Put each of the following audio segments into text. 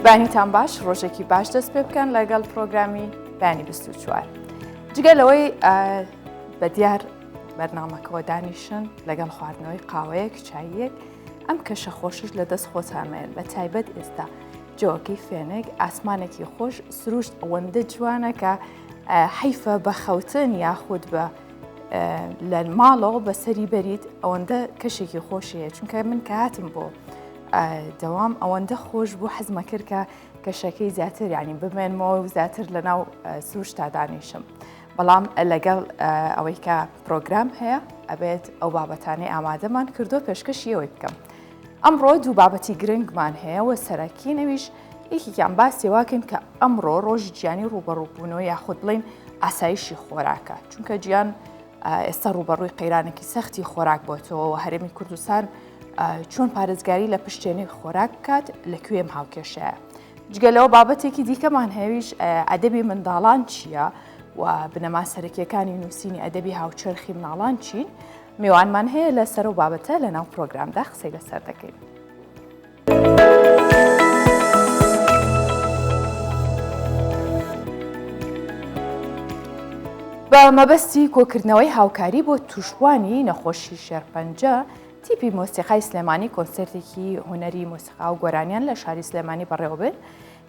بانیتان باش ڕۆژێکی باش دەست پێ بکەن لەگەڵ پرۆگرامی بانی 24 جگەلەوەی بە دیار بەرنامەکەەوە دانیشن لەگەڵ خواردنەوەی قاوەیەک چاییەک ئەم کەشە خۆشش لە دەست خۆتانمێن بە تایبەت ئێستا جۆگەی فێنێک ئاسمانێکی خۆش سروشت ئەوەندە جوانە کە حیفە بە خەوتن یاخود بە لە ماڵەوە بەسەری بەریت ئەوەندە کەشێکی خۆشیە چونکە من کە هاتم بۆ دەوام ئەوەندە خۆش بوو حەزمە کرد کە کەشەکەی زیاتر یعنی بمێنمەوە و زیاتر لەناو سروشتا دانیشم بەڵام لەگەڵ ئەوەی کە پرۆگرام هەیە ئەبێت ئەو بابەتانەی ئامادەمان کردو پێشکەشیەوەی بکەم ئەمڕۆ دوو بابەتی گرنگمان هەیە و سەرەکی نەویش یەکێکیان باسی واکەین کە ئەمڕۆ ڕۆژی گیانی ڕوبەڕووبوونەوە یاخود بڵین ئاسایشی خۆراکە چونکە گیان ئێستا ڕوبەڕووی قەیرانێکی سەختی خۆراک بۆتەوە و هەرێمی کوردستان چۆن پارێزگاری لە پشتێنەی خۆراک بکات لەکوێم هاوکێشەیە جگەلەوە بابەتێکی دیکەمان هەویش ئەدەبی منداڵان چییە و بنەما سەرەکیەکانی نووسینی ئەدەبی هاوچەرخی مناڵان چین میوانمان هەیە لەسەر و بابەتە لە ناو پرۆگرامدا قسەی لەسەر دەکەین. بە مەبەستی کۆکردنەوەی هاوکاری بۆ توشبوانی نەخۆشی شێرپەنجە تیپی مۆسیقای سلێمانی کۆنسەرتێکی هونەری مۆسیقا و گۆرانیان لە شاری سلێمانی بەڕێوەبن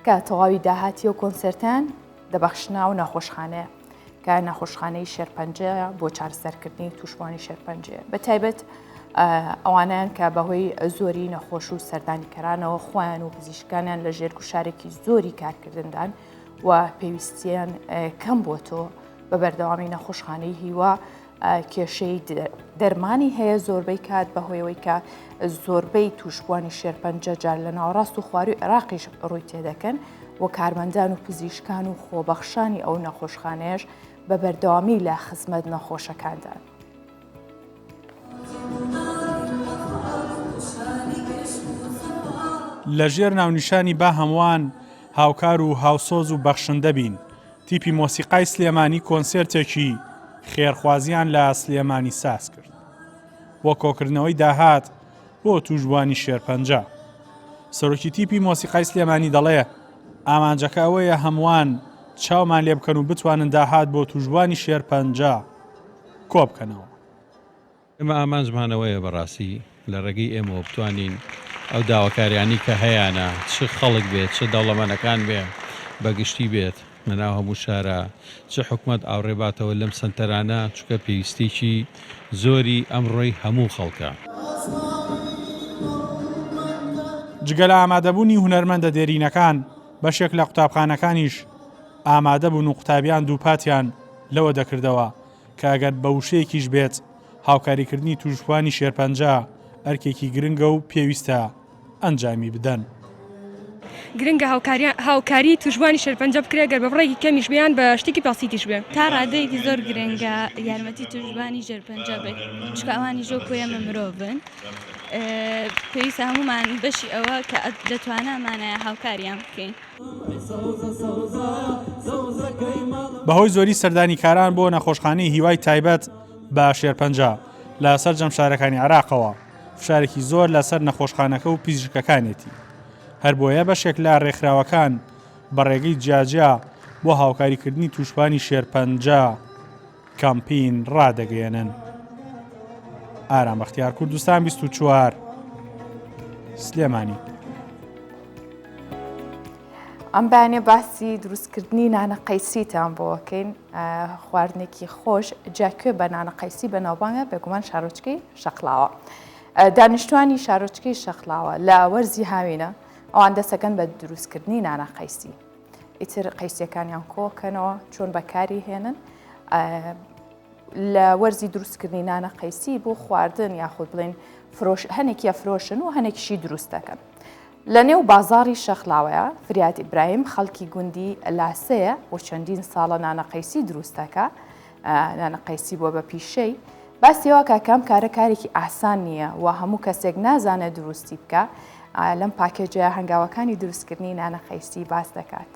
کە تەواوی داهاتی و کۆنسەرتان دەبەخشنا و نەخۆشخانەیە کە نەخۆشخانەی شێرپەنجە بۆ چارەسەرکردنی توشبوانی شێرپەنجەیە بە تایبەت ئەوانیان کە بەهۆی زۆری نەخۆش و سەردانیکەرانەوە خۆیان و پزیشکانیان لە ژێر گوشارێکی زۆری کارکردندان و پێویستیان کەم بۆ تۆ بە بەردەوامی نەخۆشخانەی هیوا کێشەی دەرمانی هەیە زۆربەی کات بەهۆیەوەی کە زۆربەی توشبوانی شێرپەنجە جار لە ناوەڕاست و خواروی عێراقیش ڕووی تێدەکەن و کارمەندان و پزیشکان و خۆبەخشانی ئەو نەخۆشخانەیەش بە بەردەوامی لە خزمەت نەخۆشەکاندان. لەژێر ناونیشانی با هەمووان هاوکار و هاوسۆز و بەخشندە بین. تیپی مۆسیقای سلێمانی کۆنسێرتێکی خێرخوازیان لە سلێمانی ساز کرد بۆ کۆکردنەوەی داهات بۆ توشبوانی شێرپەنجە. سەرۆکی تیپی مۆسیقای سلێمانی دەڵێ ئامانجەکە ئەوەیە هەمووان چاومان لێ بکەن و بتوانن داهات بۆ توشبوانی شێرپەنجە کۆ بکەنەوە. ئێمە ئامانجمانەوەیە بەڕاستی لە ڕێگەی ئێمەوە بتوانین ئەو داواکاریانی کە هەیەە چ خەڵک بێت چ دەوڵەمەندەکان بێ بەگشتی بێت لەناو هەموو شارە چه حکومەت ئاوڕێباتەوە لەم سنتەرانە چکە پێویستێکی زۆری ئەمڕۆی هەموو خەڵکە. جگە لە ئامادەبوونی هونەرمەندە دێرینەکان بەشێک لە قوتابخانەکانیش ئامادە بوون و قوتابیان دووپاتیان لەوە دەکردەوە کە ئەگەر بە وشەیەکیش بێت هاوکاریکردنی توشبوانی شێرپەنجە ئەرکێکی گرنگە و پێویستە ئەنجامی بدەن. گرنگە هاوکاری توشبوانی شێرپەنجە بکرێت گەر بە بڕێکی کەمیش بیان بە شتێکی پاسیتیش بێ تا ڕادەیەکی زۆر گرنگە یارمەتی توشبوانی شێرپەنجە بێت چکە ئەوانی ژۆ کۆیەمە مرۆڤن پێویستە هەمومان بەشی ئەوە کە دەتوانامانایە هاوکاریان بکەین. بەهۆی زۆری سەردانیکاران بۆ نەخۆشخانەی هیوای تایبەت بە شێرپەنجە لە سەر جەمشارەکانی عێراقەوە فشارێکی زۆر لەسەر نەخۆشخانەکە و پزیشکەکانێتی هەر بۆیە بەشێک لە ڕێکخراوەکان بە ڕێگەی جیاجیا بۆ هاوکاریکردنی توشبوانی شێرپەنجە کامپین ڕادەگەیەنن. ئارام بەختیار کوردستان 24 سلێمانی. ئەم بەیانێ باسی دروستکردنی نانە قەیسیتان بۆکەین خواردنێکی خۆش جاکوێ بە نانە قەیسی بەناوبانگە بێگومان شارۆچکەی شەقلاوە. دانیشتوانی شارۆچکەی شەقلاوە لە وەرزی هاوینە ئەوان دەسەکەن بە دروستکردنی نانە قەیسی ئیتر قەیسیەکانیان کۆکەنەوە چۆن بەکاری هێنن لە وەرزی دروستکردنی نانە قەیسی بۆ خواردن یاخود بڵێن هەنێکیە فرۆشن و هەنێکیشی دروست دەکەن. لە نێو بازاڕی شەقلاوەیە فریات ئیبراهیم خەڵکی گوندی لاسەیە و چەندین ساڵە نانە قەیسی دروستەکە نانە قەیسی بۆ بە پیشەی باسیەوە کاکەم کارە کارێکی ئاسان نییە و هەموو کەسێک نازانێت دروستی بکە لەم پاکێجە هەنگاوەکانی دروستکردنی نانە قەیسی باس دەکات.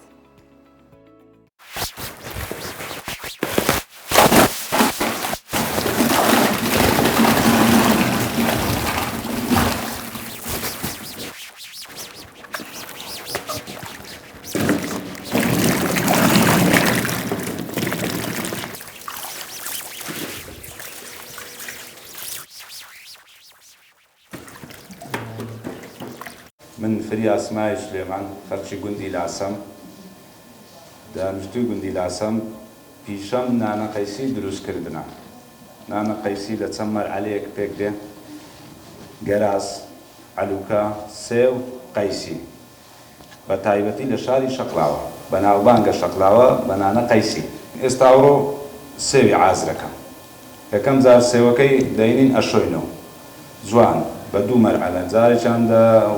من فریا ئاسمای سلێمان خەڵکی گوندی لاسەم دانیشتووی گوندی لاسەم پیشەم نانە قەیسی دروستکردنە نانە قەیسی لە چەند مەرحەلەیەک پێک دێ گەراز عەلوکە سێو قەیسی بە تایبەتی لە شاری شەقلاوە بە ناوبانگە شەقلاوە بە نانە قەیسی ئێستا ئەوڕۆ سێوی عازرەکەم یەکەم جار سێوەکەی دەینین ئەشۆینەوە جوان بە دوو مەرحەلە جارێکیان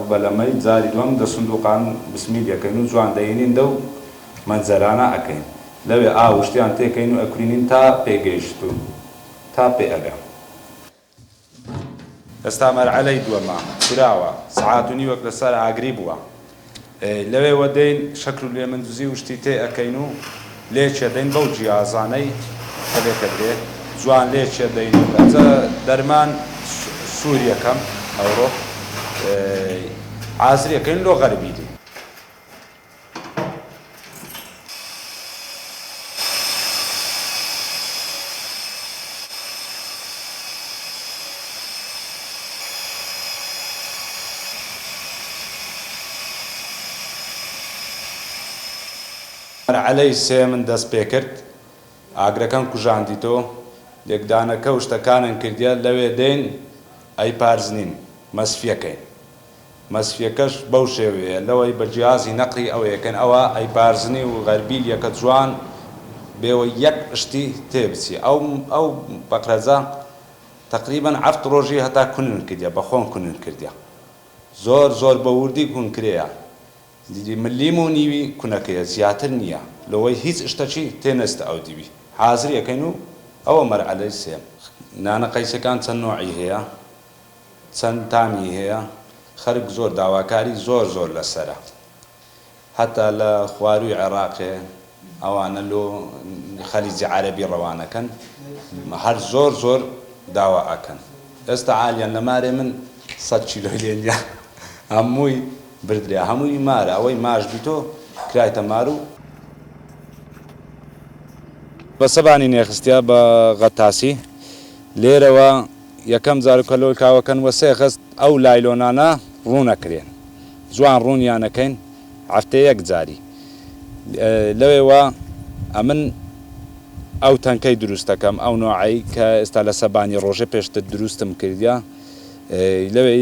بەلەمەی جاری دووەم دە سندوقان بسمیل یەکەین و جوان دەینین دە و مەنجەرانە ئەکەین لەوێ ئاو شتیان تێکەین و ئەکرینین تا پێگەیشت و تا پێ ئەگە ئێستا مەرحەلەی دووەمە کراوە سەعات و نیوەک لەسەر ئاگری بووە لەوێوە دەین شەکر و لێمەندوزی و شتی تێ ئەەکەین و لێچێ دەین بەو جیازانەی هەبێتە درێ جوان لێچێ دەین دەرمان سووریەکەم ئەوڕۆ ئازریەکەین لۆ غەربی دی مەرحەلەی سێ من دەست پێ کرد ئاگرەکەم کوژاندیتەوە لێکدانەکە و شتەکانن کردیە لەوێ دێن ئەی پارزنین مەسفیەکەین مەسفیەکەش بەو شێوەیە لەوەی بە جیازی نەقی ئەوە یەکەن ئەوە ئەی پارزنی و غەربیل یەکە جوان بێەوە یەک شتی تێبچی ئەو بەقرەجە تقریبەن هەفت ڕۆژی هەتا کونن کردیە بە خۆم کونن کردیە زۆر بە وردی کون کرێە ملیم و نیوی کونەکەیە زیاتر نییە لەوەی هیچ شتەچی تێنەستە ئەو دیوی حازر یەکەین و ئەوە مەرحەلەی سێم نانە قەیسەکان چەند نوعی هەیە چەند تامی هەیە خەرک زۆر داواکاری زۆر لەسەرە هەتا لە خواروی عێراقێ ئەوانە لۆ خەلیجی عەرەبی ڕەوانەکەن هەر زۆر داوا ئەکەن ئێستا عالیان لە مارێ من 100 کیلۆ لێنیا هەمووی بردرێ هەمووی مارە ئەوەی ماش بیتۆ کرایتە مار و بە سەبانی نێخستیا بە غەتاسی لێرەوە یەکەم جارکە لۆ کاوەکەن وەسێ خست ئەو لایلۆنانە ڕوونەکرێن جوان ڕوونیانەکەین هەفتەیە یەک جاری لەوێوە ئەمن ئەو تەنکەی دروستەکەم ئەو نوعی کە ئێستا لە سەبانی ڕۆژە پێشتر دروستم کردیا لەوێ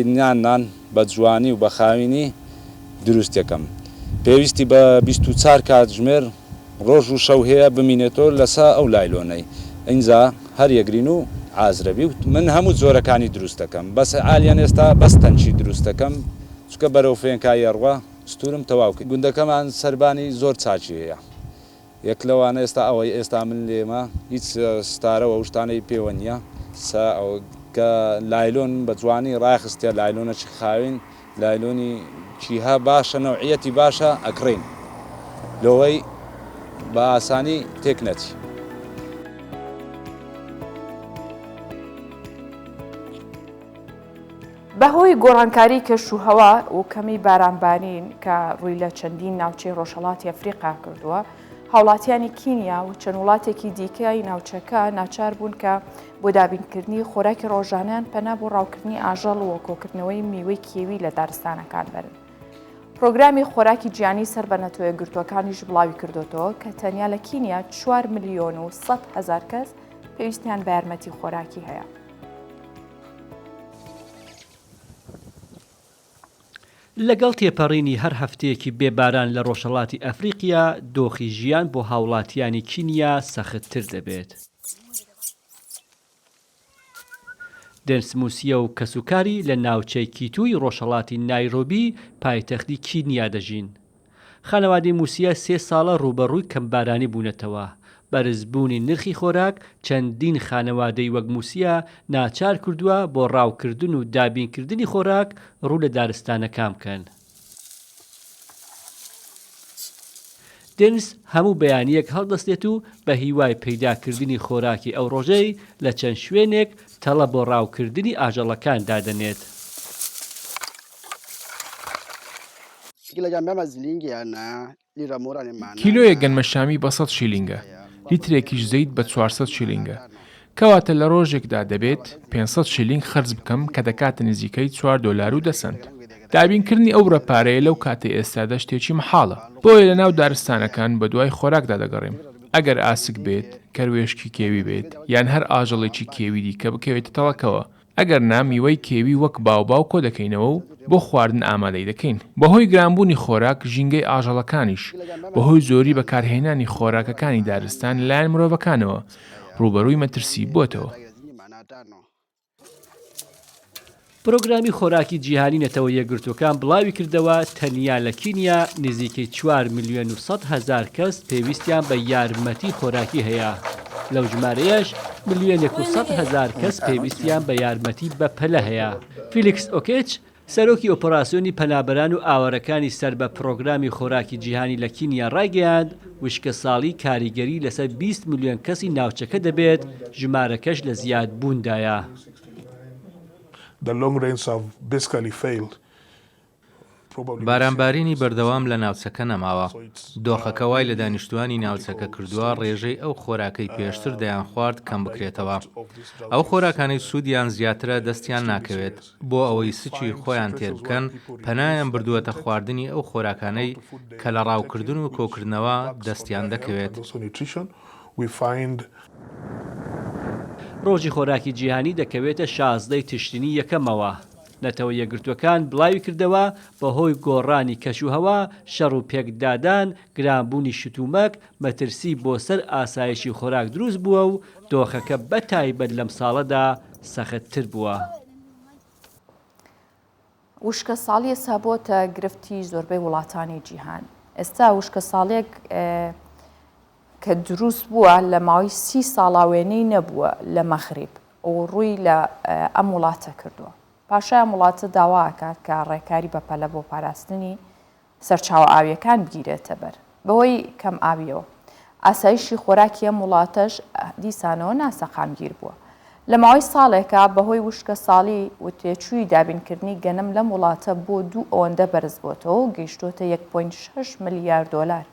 نان بە جوانی و بە خاوینی دروستەکەم پێویستی بە 24 کاتژمێر ڕۆژ و شەو هەیە بمینێتەوە لەسا ئەو لایلۆنەی ئینجا هەر یەگرین و ئازرەبی و من هەموو جۆرەکانی دروستەکەم بەس ئالیان ئێستا بەس تەنچی دروستەکەم چکە بەرەو فێنکای ئەڕوا ستورم تەواو کرد گوندەکەمان سەربانی زۆر چاچی هەیە یەک لەوانە ئێستا ئەوەی ئێستا من لێمە هیچ ستارەوە و شتانەی پێوە نییە کە لایلۆن بە جوانی ڕاخستە لایلۆنەی خاوین لایلۆنی چیها باشە نەوعیەتی باشە ئەکڕین لەوەی بە ئاسانی تێک نەچی بەهۆی گۆڕانکاری کەشوهەوا و کەمی بارانبانین کە ڕووی لە چەندین ناوچەی ڕۆژهەڵاتی ئەفریقا کردووە هاوڵاتیانی کینیا و چەند وڵاتێکی دیکەی ناوچەکە ناچار بوون کە بۆ دابینکردنی خۆراکی ڕۆژانیان پەنا بۆ ڕاوکردنی ئاژەڵ و کۆکردنەوەی میوەی کێوی لە دارستانەکان بەرن. پرۆگرامی خۆراکی گیانی سەر بە نەتۆیە گرتوەکانیش بڵاوی کردوتەوە کە تەنیا لە کینیا 4 ملیۆن و 100,000 کەس پێویستیان بە یارمەتی خۆراکی هەیە. لەگەڵ تێپەڕینی هەر هەفتەیەکی بێباران لە ڕۆژهەڵاتی ئەفریقیا دۆخی ژیان بۆ هاوڵاتیانی کینیا سەختتر دەبێت. دێنس موسیە و کەسوکاری لە ناوچەی کیتووی ڕۆژهەڵاتی نایرۆبی پایتەختی کینیا دەژین. خانەوادەی موسیە 3 ساڵە ڕوبەڕووی کەمبارانی بوونەتەوە. بەرزبوونی نرخی خۆراک چەندین خانەوادەی وەک موسیە ناچار کردووە بۆ ڕاوکردن و دابینکردنی خۆراک ڕوو لە دارستانەکان بکەن. دێنس هەموو بەیانیەک هەڵدەستێت و بە هیوای پەیداکردنی خۆراکی ئەو ڕۆژەی لە چەند شوێنێک تەڵە بۆ ڕاوکردنی ئاژەڵەکان دادەنێت. کیلۆیە گەنمە شامی بە 100 شیلینگە، لیترێکیش زەید بە 400 شیلینگە. کەواتە لە ڕۆژێکدا دەبێت 500 شیلینگ خەرج بکەم کە دەکاتە نزیکەی $4.10. دابینکردنی ئەو ڕەپارەیە لەو کاتێ ئێستادا شتێکی مەحاڵە. بۆیە لە ناو دارستانەکان بە دوای خۆراکدا دەگەڕێم. ئەگەر ئاسک بێت، کەروێشکی کێوی بێت، یان هەر ئاژەڵێکی کێوی دیکە بکەوێتە تەڵەکەوە. ئەگەر نا میوەی کێوی وەک باو کۆ دەکەینەوە و بۆ خواردن ئامادەی دەکەین. بەهۆی گرانبوونی خۆراک ژینگەی ئاژەڵەکانیش، بەهۆی زۆری بەکارهێنانی خۆراکەکانی دارستان لایەن مرۆڤەکانەوە ڕوبەڕووی مەترسی بووتەوە. پرۆگرامی خۆراکی جیهانی نەتەوە یەکگرتوەکان بڵاوی کردەوە تەنیا لە کینیا نزیکەی 4,100,000 کەس پێویستیان بە یارمەتی خۆراکی هەیە. لەو ژمارەیەش 1,100,000 کەس پێویستیان بە یارمەتی بەپەلە هەیە. فیلیکس ئۆکێچ سەرۆکی ئۆپەراسیۆنی پەنابەران و ئاوەرەکانی سەر بە پرۆگرامی خۆراکی جیهانی لە کینیا ڕایگەیاند وشکە ساڵی کاریگەری لەسەر 20 ملیۆن کەسی ناوچەکە دەبێت، ژمارەکەش لە زیادبووندایە. بارانبارینی بەردەوام لە ناوچەکە نەماوە. دۆخەکە وای لە دانیشتوانی ناوچەکە کردووە ڕێژەی ئەو خۆراکەی پێشتر دەیان خوارد کەم بکرێتەوە. ئەو خۆراکانەی سوودیان زیاترە دەستیان ناکەوێت بۆ ئەوەی سچی خۆیان تێر بکەن، پەنایان بردووەتە خواردنی ئەو خۆراکانەی کە لە ڕاوکردن و کۆکردنەوە دەستیان دەکەوێت. ڕۆژی خۆراکی جیهانی دەکەوێتە 16 تشرینی یەکەمەوە. نەتەوە یەکگرتوەکان بڵاوی کردەوە بەهۆی گۆڕانی کەشوهەوا، شەڕ و پێکدادان، گرانبوونی شتومەک، مەترسی بۆ سەر ئاسایشی خۆراک دروست بووە و دۆخەکە بەتایبەت لەم ساڵەدا سەختتر بووە. وشکە ساڵی ئێستا بۆتە گرفتی زۆربەی وڵاتانی جیهان. ئێستا وشکە ساڵێک کە دروست بووە لە ماوەی 30 ساڵاوێنەی نەبووە لە مەغریب و ڕووی لە ئەم وڵاتە کردووە. پاشای ئەم وڵاتە داواکات کە ڕێکاری بەپەلە بۆ پاراستنی سەرچاوە ئاویەکان بگیرێتە بەر بەوەی کەم ئاویەوە. ئاسایشی خۆراکی ئەم وڵاتەش دیسانەوە ناسەقامگیر بووە. لە ماوەی ساڵێکە بەهۆی وشکە ساڵی و تێچووی دابینکردنی گەنم لەم وڵاتە بۆ 2 ئەوەندە بەرز بۆتەوە و گەیشتۆتە 1.6 ملیارد دۆلار.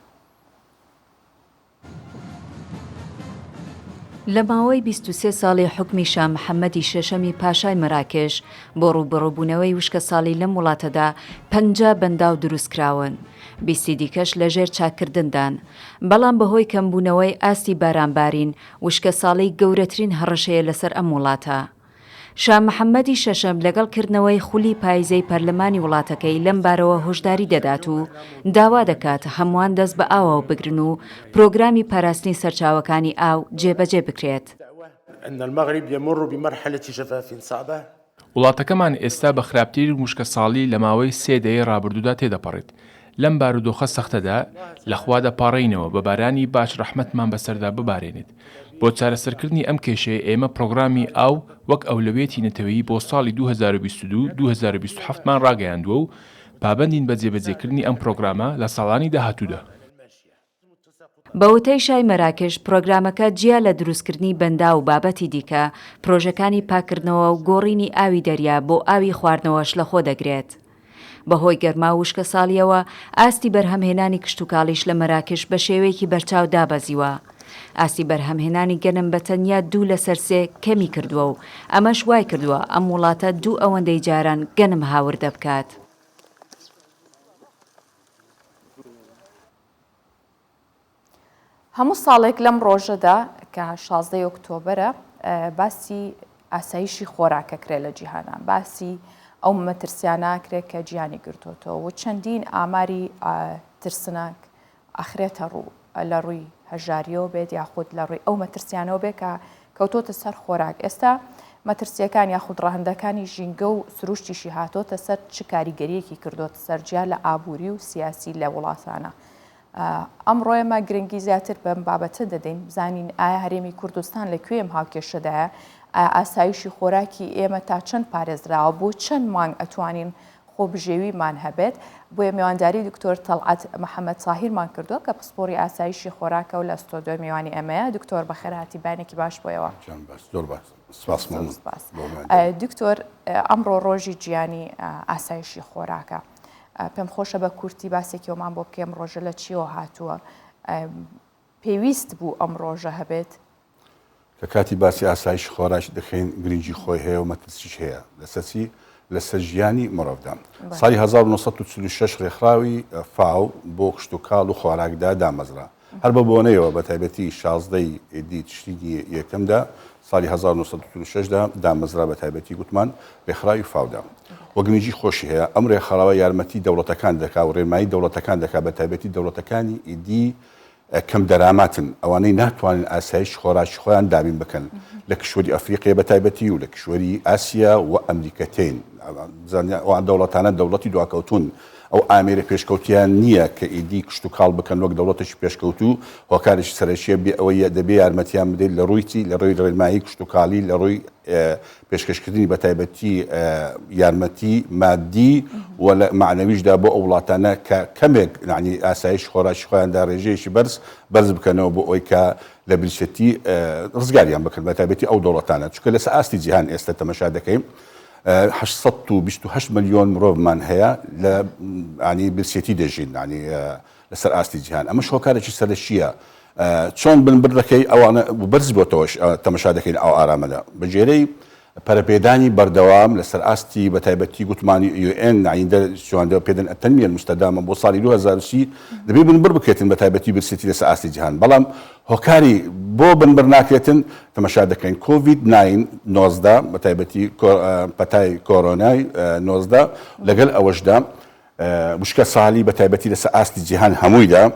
لە ماوەی 23 ساڵی حکمی شاه محەممەدی شەشەمی پاشای مەراکێش بۆ ڕووبەڕووبوونەوەی وشکە ساڵی لەم وڵاتەدا 50 بەنداو دروستکراون. 20 دیکەش لەژێر چاکردندان. بەڵام بەهۆی کەمبوونەوەی ئاستی بارانبارین وشکە ساڵی گەورەترین هەڕەشەیە لەسەر ئەم وڵاتە. شاه محەممەدی شەشەم لەگەڵکردنەوەی خولی پایزەی پەرلەمانی وڵاتەکەی لەم بارەوە هۆشداری دەدات و داوا دەکات هەمووان دەست بە ئاوە بگرن و پرۆگرامی پاراستنی سەرچاوەکانی ئاو جێبەجێ بکرێت. وڵاتەکەمان ئێستا بە خراپتری وشکە ساڵی لە ماوەی 3 دەیە ڕابردوودا تێدەپەڕێت. لەم بارودۆخە سەختەدا لەخوا دەپاڕێینەوە بە بارانی باش ڕەحمەتمان بەسەردا ببارێنێت. بۆ چارەسەرکردنی ئەم کێشەیە ئێمە پرۆگرامی ئاو وەک ئەولەوێتی نەتەوەیی بۆ ساڵی 2022-2027مان ڕاگەیاندووە و پابەندین بە جێبەجێکردنی ئەم پرۆگرامە لە ساڵانی داهاتوودا. بەوتەی شای مەراکش پرۆگرامەکە جیا لە دروستکردنی بەندا و بابەتی دیکە پرۆژەکانی پاکردنەوە و گۆڕینی ئاوی دەریا بۆ ئاوی خواردنەوەش لەخۆ دەگرێت. بەهۆی گەرما وشکە ساڵیەوە ئاستی بەرهەمهێنانی کشتتوکاڵیش لە مەراکش بە شێوەیەکی بەرچاو دابەزیوە. ئاستی بەرهەمهێنانی گەنم بە تەنیا 2 لەسەر 3 کەمی کردووە و ئەمەش وای کردووە ئەم وڵاتە 2 ئەوەندەی جاران گەنم هاوردە بکات. هەموو ساڵێک لەم ڕۆژەدا کە 16 ئۆکتۆبرە باسی ئاسایشی خۆراکەکرێت لە جیهانان، باسی ئەو مەترسیاناکرێت کە گیانی گرتوتەوە و چەندین ئاماری ترسناک ئەخرێتە ڕوو لە ڕووی هەژاریەوە بێت یاخود لە ڕووی ئەو مەترسیانەوە بێت کە کەوتۆتە سەر خۆراک. ئێستا مەترسیەکان یاخود ڕاهندەکانی ژینگە و سروشتیشی هاتۆتە سەر چ کاریگەریەکی کردوتە سەرجیا لە ئابووری و سیاسی لە وڵاتانە. ئەمڕۆ ئێمە گرنگی زیاتر بەم بابەتە دەدەین بزانین ئایا هەرێمی کوردستان لەکوێم هاوکێشەدایە، ئایا ئاسایشی خۆراکی ئێمە تا چەند پارێزراوە، بۆ چەند مانگ ئەتوانین خۆبژێویمان هەبێت. بۆیە میوانداری دکتۆر تەڵعەت محەممەد ساهیرمان کردووە کە پسپۆری ئاسایشی خۆراکە و لە ئەستۆدیۆ میوانی ئەمەیە. دکتۆر بەخێرهاتی بانێکی باش بۆیەوە. دکتۆر ئەمڕۆ ڕۆژی گیانی ئاسایشی خۆراکە. پێم خۆشە بە کورتی باسێکی ئەومان بۆ بکەم ڕۆژە لە چیەوە هاتووە، پێویست بوو ئەم ڕۆژە هەبێت؟ کە کاتی باسی ئاسایش خۆراک دەکەین گرنگی خۆی هەیە و مەترسیش هەیە لەسەرچی لەسەر ژیانی مرۆڤدا. ساڵی 1946 ڕێکخراوی فاو بۆ کشت و کاڵ و خۆراکدا دامەزرا. هەر بە بۆنەیەوە بە تایبەتی 16 ئێدی تشرینی یەکەمدا ساڵی 1946دا دامەزرا بە تایبەتی گوتمان ڕێکخراوی فاودا. وەگنیجی خۆشی هەیە ئەم ڕێکخراوە یارمەتی دەوڵەتەکان دەکا و ڕێنمایی دەوڵەتەکان دەکا بە تایبەتی دەوڵەتەکانی ئیدی کەم دەراماتن ئەوانەی ناتوانن ئاسایش خۆراشی خۆیان دابین بکەن لە کشوەری ئەفریقیا بە تایبەتی و لە کشوەری ئاسیا و ئەمریکەتین ئەوان دەوڵەتانە دەوڵەتی دواکەوتون ئەو ئامێرە پێشکەوتیان نییە کە ئیدی کشت و کاڵ بکەن وەک دەوڵەتێکی پێشکەوت و هۆکارێکی سەرەکیە بێ ئەوەیە دەبێ یارمەتیان بدەیت لە ڕوویی لە ڕۆی ڕێنمایی کشت و کاڵی لە ڕووی پێشکەشکردنی بە تایبەتی یارمەتی مادی و لە معنەویشدا بۆ ئەو وڵاتانە کە کەمێک ئاسایش خۆراشی خۆیاندا ڕێژەیەکی بەرز بکەنەوە بۆ ئەوی کە لە بریشەتی ڕزگاریان بکەن بە تایبەتی ئەو دەوڵەتانە چونکە لەسەر ئاستی جیهان ئێستا تەمەشا دەکەین 828 ملیۆن مرۆڤمان هەیە لە برسێتی دەژین لەسەر ئاستی جیهان ئەمە هۆکارێکی سەرشیە چۆن بنبر دەکەی ئەوانە بەرز بۆتەوەش تەمەشا دەکەین ئەو ئارامەدا بەجێرەی پەرەپێدانی بەردەوام لەسەر ئاستی بە تایبەتی گوتمانی UN شوێندە پێدەن ئەتەنمیە مستەدامە بۆ ساڵی 2030 دەبێ بنبر بکرێتن بە تایبەتی برسێتی لەسەر ئاستی جیهان بەڵام هۆکاری بۆ بنبر ناکرێتن تەمەشا دەکەین COVID-19 بە تایبەتی پەتای کۆرۆنای 19 لەگەڵ ئەوەشدا وشکە ساڵی بە تایبەتی لەسەر ئاستی جیهان هەموویدا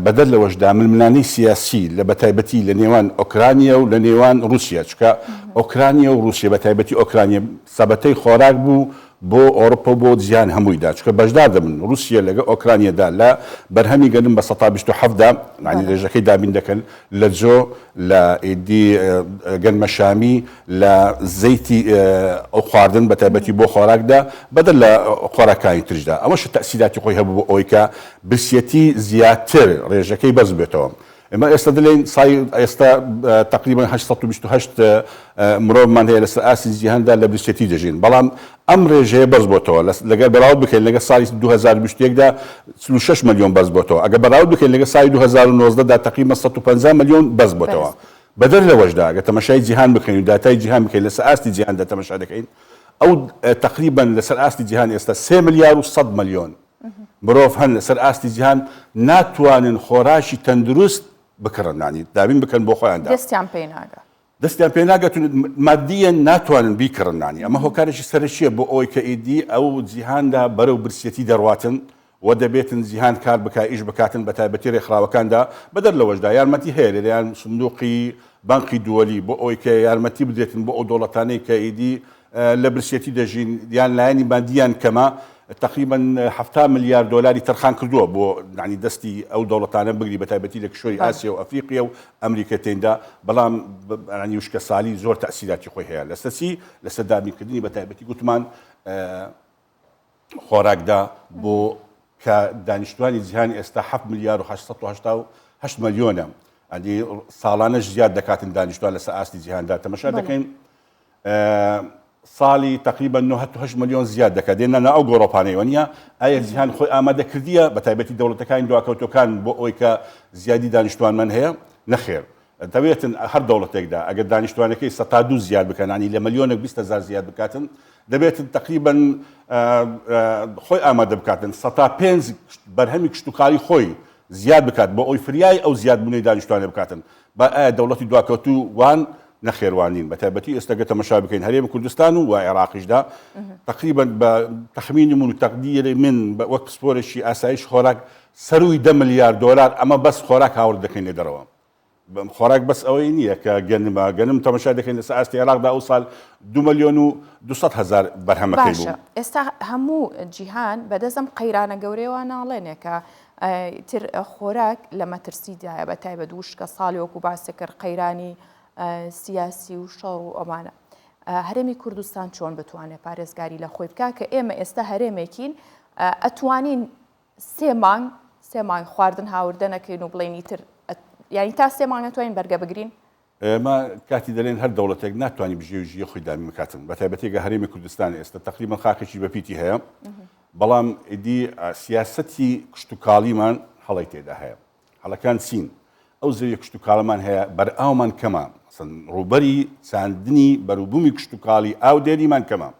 بەدەر لەوەشدا ململانەی سیاسی لە بەتایبەتی لە نێوان ئۆکرانیا و لە نێوان رووسیا چکە ئۆکرانیا و رووسیا بە تایبەتی ئۆکرانیا سەبەتەی خۆراک بوو بۆ ئەوروپا بۆ جیهان هەموویدا چکە بەشدار دەبن رووسیا لەگە ئۆکرانیادا لە بەرهەمی گەنم بە 127دا ڕێژەکەی دابین دەکەن لە جۆ لە ئیدی گەنمەشامی لە زەیتی ئەو خواردن بە تایبەتی بۆ خۆراکدا بەدەر لە خۆراکانی ترشدا ئەمەش تەسیراتی خۆی هەبوو بۆ ئەوەی کە برسێتی زیاتر ڕێژەکەی بەرز بێتەوە. ئێمە ئێستا دەڵێن ئێستا تقریبا 828 مرۆڤمان هەیە لەسەر ئاستی جیهاندا لە برسێتی دەژین بەڵام ئەم ڕێژەیە بەرز بۆتەوە لەگەر بەراورد بکەین لەگە ساڵی 2021دا 36 ملیۆن بەرز بۆتەوە ئەگە بەراورد بکەین لەگە ساڵی 2019دا تقریبا 150 ملیۆن بەرز بۆتەوە بەدەر لەوەشدا ئەگە تەمەشای جیهان بکەین و داتای جیهان بکەین لەسەر ئاستی جیهاندا تەمەشا دەکەین ئەو تقریبا لەسەر ئاستی جیهان ئێستا 3 ملیار و 100 ملیۆن مرۆڤ هەن لەسەر ئاستی جیهان ناتوانن خۆراشی تەندروست بکڕن دابین بکەن بۆ خۆیاندا دەستیان پێ ناگەتون مادیە ناتوانن بیکڕنانی ئەمە هۆکارێکی سەرشیە بۆ ئەوەی کە ئیدی ئەو جیهاندا بەرەو برسێتی دەڕواتن و دەبێتن جیهان کار بکە ئیش بکاتن بە تایبەتی ڕێکخراوەکاندا بەدەر لەوەشدا یارمەتی هەیە لەلایەن سندوقی بانقی دووەلی بۆ ئەوەی کە یارمەتی بدرێتن بۆ ئەو دەوڵەتانەی کە ئیدی لە برسێتی دەژین یان لایەنی مادیان کەمە تقریبا 70 ملیار دلاری تەرخان کردووە بۆ دەستی ئەو دەوڵەتانە بگری بە تایبەتی لە کشوەری ئاسیا و ئەفریقیا و ئەمریکەتیندا بەڵام وشکە ساڵی زۆر تەسیراتی خۆی هەیە لەسەسی لەسەر دابینکردنی بە تایبەتی گوتمان خۆراکدا بۆ کە دانیشتوانی جیهانی ئێستا 7 ملیار و 888 ملیۆنە ساڵانەش زیاد دەکاتن دانیشتوان لەسەر ئاستی جیهاندا تەمەشا دەکەین ساڵی تقریبا 98 ملیۆن زیاد دەکات دێنە ئەو گۆڕۆپانەیەوە نیە ئایا جیهان خۆی ئامادەکردیە بە تایبەتی دەوڵەتەکانی دواکەوتەکان بۆ ئەوەی کە زیادی دانیشتوانمان هەیە نەخێر دەبێتن هەر دەوڵەتێکدا ئەگەر دانیشتوانەکەی 102 زیاد بکەنانی لە ملیۆنێک 20,000 زیاد بکاتن دەبێتن تقریبا خۆی ئامادە بکاتن 105 بەرهەمی کشتتوکاری خۆی زیاد بکات بۆ ئەوی فریای ئەو زیادبوونەی دانیشتوانە بکاتن با ئایا دەوڵەتی دواکەوتووان نەخێوانین بە تایبەتی ئێستاگە تەمەشا بکەین هەرێمی کوردستان و عێراقیشدا تقریبا بە تەخمینی من و تەقدیری من وەک پسپۆرێکی ئاسایش خۆراک سەروی 10 ملیار دلار ئەمە بەس خۆراک هاورد دەکەین لێ دەرەوە خۆراک بەس ئەوەی نییە کە گەنم تەمەشا دەکەین لەسەر ئاستی عێراقدا ئەو ساڵ 2 ملیۆن و 200,000 بەرهەمەکەی بوو ئێستا هەموو جیهان بەدەستم قەیرانە گەورەیەوە ناڵێنێ کە تر خۆراک لە مەترسیدایە بە تایبەت وشکە ساڵی وەکو باسی کرد قەیرانی سیاسی و شەڕ و ئەمانە هەرێمی کوردستان چۆن بتوانێت پارێزگاری لە خۆی بکە کە ئێمە ئێستا هەرێمێکین ئەتوانین سێ مانگ خواردن هاوردە نەکەین و بڵێنی تر یانی تا سێ مانگ نەتوانین بەرگە بگرین ئێمە کاتی دەڵێن هەر دەوڵەتێک ناتوانانی بژێژیە خۆی دامی بکاتن بە تایبەتێکە هەرێمی کوردستان ئێستا تقریبا خاکێکی بەپیتی هەیە بەڵام ئیدی سیاسەتی کشتتوکاڵیمان هەڵی تێدا هەیە هەڵەکان چین ئەو زەویە کشتتوکاڵمان هەیە بەرئاومان کەمە ڕووبەری چاندنی بەروبوومی کشتتوکاڵی ئاو دێریمان کەمە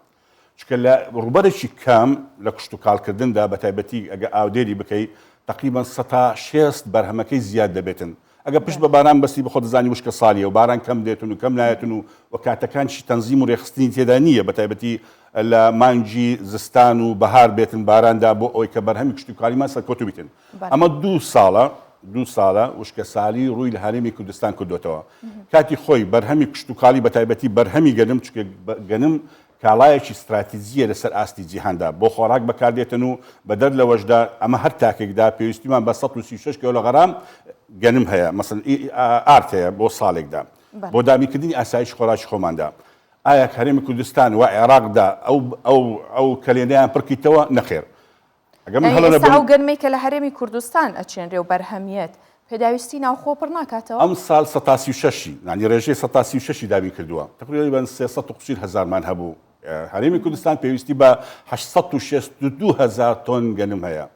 چکە لە ڕوبەرێکی کەم لە کشت و کاڵکردندا بە تایبەتی ئەگە ئاودێری بکەیت تقریبان 160 بەرهەمەکەی زیاد دەبێتن. ئەگە پشت بە باران بەستی بخۆ دەزانی وشکە ساڵیە و باران کەم دێتن و کەم نایەتن و کاتەکانشی تەنزیم و ڕێخستنی تێدا نییە بە تایبەتی لە مانگی زستان و بەهار بێتن باراندا بۆ ئەوی کە بەرهەمی کشت و کاڵیمان سەرکەوتو بیتن. ئەمە دوو ساڵە وشکە ساڵی ڕووی لە هەرێمی کوردستان کردوێتەوە. کاتی خۆی بەرهەمی کشت و کاڵی بە تایبەتی بەرهەمی گەنم چکە گەنم کاڵایەکی استراتیزیە لەسەر ئاستی جیهاندا بۆ خۆراک بەکاردێتن و بەدەر لەوەشدا ئەمە هەر تاکێکدا پێویستیمان بە 136 کیلۆغرام گەنم هەیە مەسەن ئارت هەیە بۆ ساڵێکدا بۆ دامیکردنی ئاسایش خۆراکی خۆماندا. ئایا هەرێمی کوردستان و عێراقدا ئەو کلێنەیان پڕکیتەوە نەخێر. ئەو گەنمەی کە لە هەرێمی کوردستان ئەچێنرێ و بەرهەمیەت پێداویستی ناوخۆ پڕ ناکاتەوە. ئەم ساڵ 136 نانی ڕێژەی 136 دابین کردووە تقریبا 340,000مان هەبوو. هەرێمی کوردستان پێویستی بە 862,000 تۆن گەنم هەیە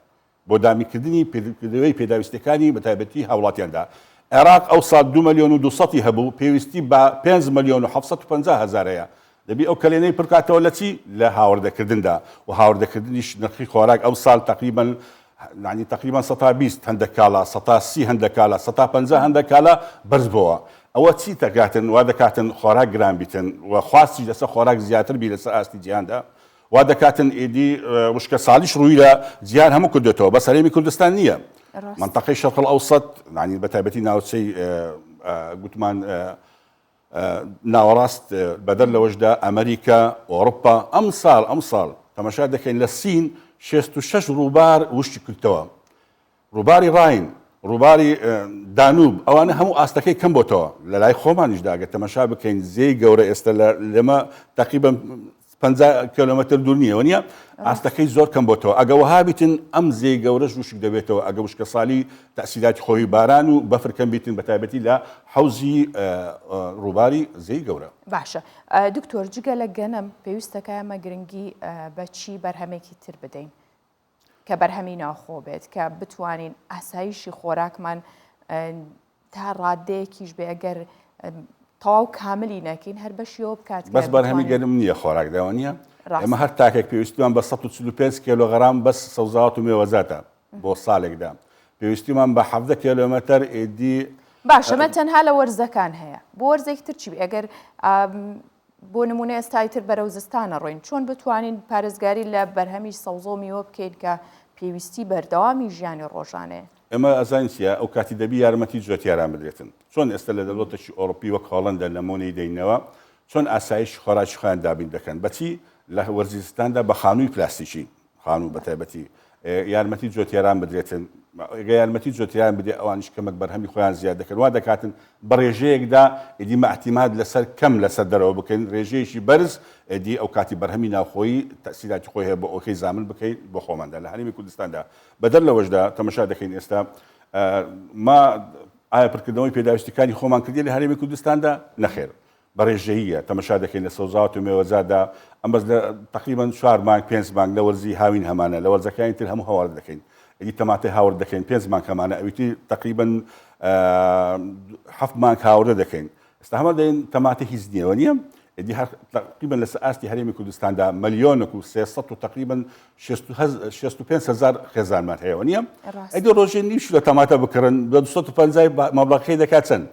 بۆ دامیکردنی پێدەوەی پێداویستەکانی بە تایبەتی هاوڵاتیاندا. عێراق ئەو ساڵ 2,200,000 هەبوو پێویستی بە 5,750,000 هەیە. دەبی ئەو کلێنەی پڕکاتەوە لە چی لە هاوردەکردندا و هاوردەکردنیش نرخی خۆراک ئەو ساڵ تقریبا 120 هەندە کاڵە 130 هەندە کاڵە 150 هەندە کاڵە بەرز بووە. ئەوە چی دەکاتن وا دەکاتن خۆراک گران بیتن و خواستی لەسەر خۆراک زیاتر بی لەسەر ئاستی جیهاندا وا دەکاتن ئێدی وشکە ساڵیش ڕووی لە جیهان هەموو کردێتەوە بەس هەرێمی کوردستان نییە. منطقەی شەرق الئەوسەط بە تایبەتی ناوچەی گوتمان ناوەڕاست بەدەر لەوەشدا ئەمریکا ئۆڕۆپا ئەم ساڵ تەماشا دەکەین لە سین 66 ڕووبار وشتی کردەوە. ڕووباری ڕاین ڕووباری دانوب ئەوانە هەموو ئاستەکەی کەم بۆتەوە لە لای خۆمانیشدا ئەگە تەماشا بکەین زێی گەورە ئێستا لەمە تقریبا 50 کیلۆمەتر دوور نییەوە نییە ئاستەکەی زۆر کەم بۆتەوە. ئەگە وەها بیتن ئەم زێی گەورەش وشک دەبێتەوە ئەگە وشکە ساڵی تەسیراتی خۆی باران و بەفرکەم بیتن بە تایبەتی لە حوزی ڕووباری زێی گەورە. باشە دکتۆر جگە لە گەنم پێویستەکە ئەمە گرنگی بە چی بەرهەمێکی تر بدەین کە بەرهەمی ناوخۆ بێت کە بتوانین ئاسایشی خۆراکمان تا ڕادەیەکیش بێ ئەگەر تەواو کاملی نەکەین هەر بەشیەوە بکات بەس بەرهەمی گەنم نییە خۆراکداوە نییە. ئەمە هەر تاکێک پێویستیمان بە 145 کیلۆغرام بەس سەوزاوات و مێوەزاتە بۆ ساڵێکدا پێویستیمان بە 17 کیلۆمەتر ئێدی. باشە مە تەنها لە وەرزەکان هەیە بۆ وەرزێکی تر چی ئەگەر بۆ نمونە ئێستای تر بەرەو زستانە ڕۆین چۆن بتوانین پارێزگاری لە بەرهەمی سەوزۆ میوە بکەین کە پێویستی بەردەوامی ژیانی ڕۆژانەیە. ئەمە ئەزانسیە ئەو کاتی دەبی یارمەتی جوتیاران بدرێتن چۆن ئێستا لە دەوڵەتێکی ئۆڕۆپی وەک هۆڵەندە نمونەی دەینەوە چۆن ئاسایش خۆراکی خۆیان دابین دەکەن بەچی لە وەرزستاندا بە خانووی پلاستیکی خانوو بە تایبەتی یارمەتی جوتیاران بدرێتن یارمەتی جوتیان بدێ ئەوانش کەمەک بەرهەمی خۆیان زیاد دەکەن وا دەکاتن بە ڕێژەیەکدا ئیدی مەحتیماد لەسەر کەم لەسەر دەرەوە بکەین ڕێژەیەکی بەرز ئەدی ئەو کاتی بەرهەمی ناوخۆیی تەسیراتی خۆی هەیە بۆ ئۆکەی زامن بکەیت بۆ خۆماندا لە هەرێمی کوردستاندا بەدەر لەوەشدا تەماشا دەکەین ئێستا ما ئایا پڕکردنەوەی پێداویستەکانی خۆمان کردی لە هەرێمی کوردستاندا نەخێر بە ڕێژەیە تەماشا دەکەین لە سەوزاوات و مێوەزادا ئەم بەس تقریبا 4 مانگ 5 مانگ لە وەرزی هاوین هەمانە لە وەرزەکانی تر هەموو هەوار دەکەین ئەدی تەماتەی هاورد دەکەین 5 مانگ هەمانە ئەویتی تقریبا 7 مانگ هاوردە دەکەین ئێستا هەمە دەین تەماتە هیچ نییەوە نییە ئەدی تقریبا لەسەر ئاستی هەرێمی کوردستاندا ملیۆنێک و 300 و تقریبا 65,000 خێزانمان هەیەوە نییە ئەدی ڕۆژێ نیش لە تەماتە بکڕن 250 مەبڵەقەکەی دەکات چەند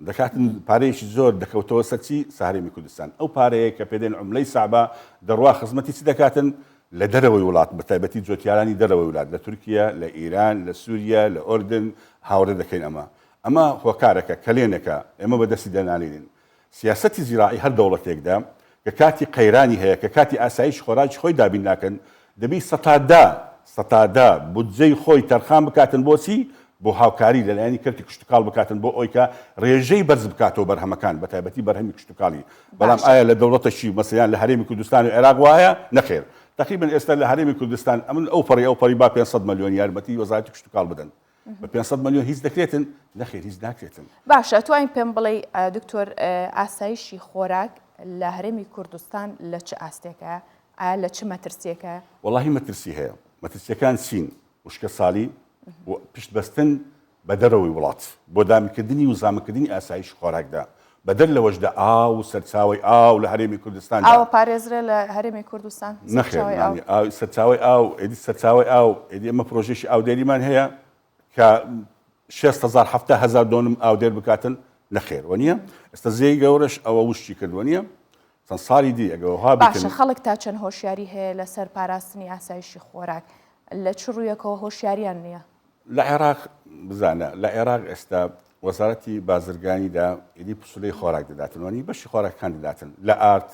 دەکاتن پارەیەکی زۆر دەکەوتەوە سەرچی هەرێمی کوردستان ئەو پارەیە کە پێدێن عوملەی سابا دەڕوا خزمەتی چی دەکاتن لە دەرەوەی وڵات بە تایبەتی جۆتیارانی دەرەوەی وڵات لە تورکیا لە ئیران لە سووریا لە ئۆردن هاوڕێ دەکەین ئەمە هۆکارەکە کلێنەکە ئێمە بەدەستی دەنالێنین سیاسەتی زیراعی هەر دەوڵەتێکدا کە کاتی قەیرانی هەیە کە کاتی ئاسایش خۆراکی خۆی دابین ناکەن دەبی سەتادا بودجەی خۆی تەرخان بکاتن بۆچی بۆ هاوکاری لەلایەنی کەرتی کشتتوکاڵ بکاتن بۆ ئەوی کە ڕێژەی بەرز بکاتەوە بەرهەمەکان بە تایبەتی بەرهەمی کشتتوکاڵی بەڵام ئایا لە دەوڵەتەشی مەسەیان لە هەرێمی کوردستان و عێراق وایە نەخێر تقریبا ئێستا لە هەرێمی کوردستان ئەمن ئەو پەڕی با 500 ملیۆن یارمەتی وەزارەتی کشتتوکاڵ بدەن بە 500 ملیۆن هیچ دەکرێتن نەخێر هیچ ناکرێتن. باشە توانین پێم بڵێ دکتۆر ئاسایشی خۆراک لە هەرێمی کوردستان لە چه ئاستێکە ئایا لە چ مەترسیەکە؟ وەڵاهی مەترسی هەیە مەترسیەکان چین وشکە ساڵی پشت بەستن بە دەرەوەی وڵات بۆ دامکردنی و زامکردنی ئاسایش خۆراکدا بەدەر لەوەشدا ئاو سەرچاوی ئاو لە هەرێمی کوردستان ئاوە پارێزرا لە هەرێمی کوردستان نەخێر سەرچاوی ئاو ئێدی سەرچاوی ئاو ئێدی ئەمە پرۆژێکی ئاودێریمان هەیە کە 6,000 دۆنم ئاودێر بکاتن نەخێر وە نییە ئێستا زێی گەورەش ئەوە وشتی کردوە نییە چەند ساڵی دی ئەگەوها باشە خەڵک تا چەند هۆشیاری هەیە لەسەر پاراستنی ئاسایشی خۆراک لە چ ڕوویەکەوە هۆشیاریان نییە لە عێراق بزانە لە عێراق ئێستا وەزارەتی بازرگانیدا ئیدی پسولەی خۆراک دەداتنەوەنی بەشی خۆراکەکان دەداتن لە ئارت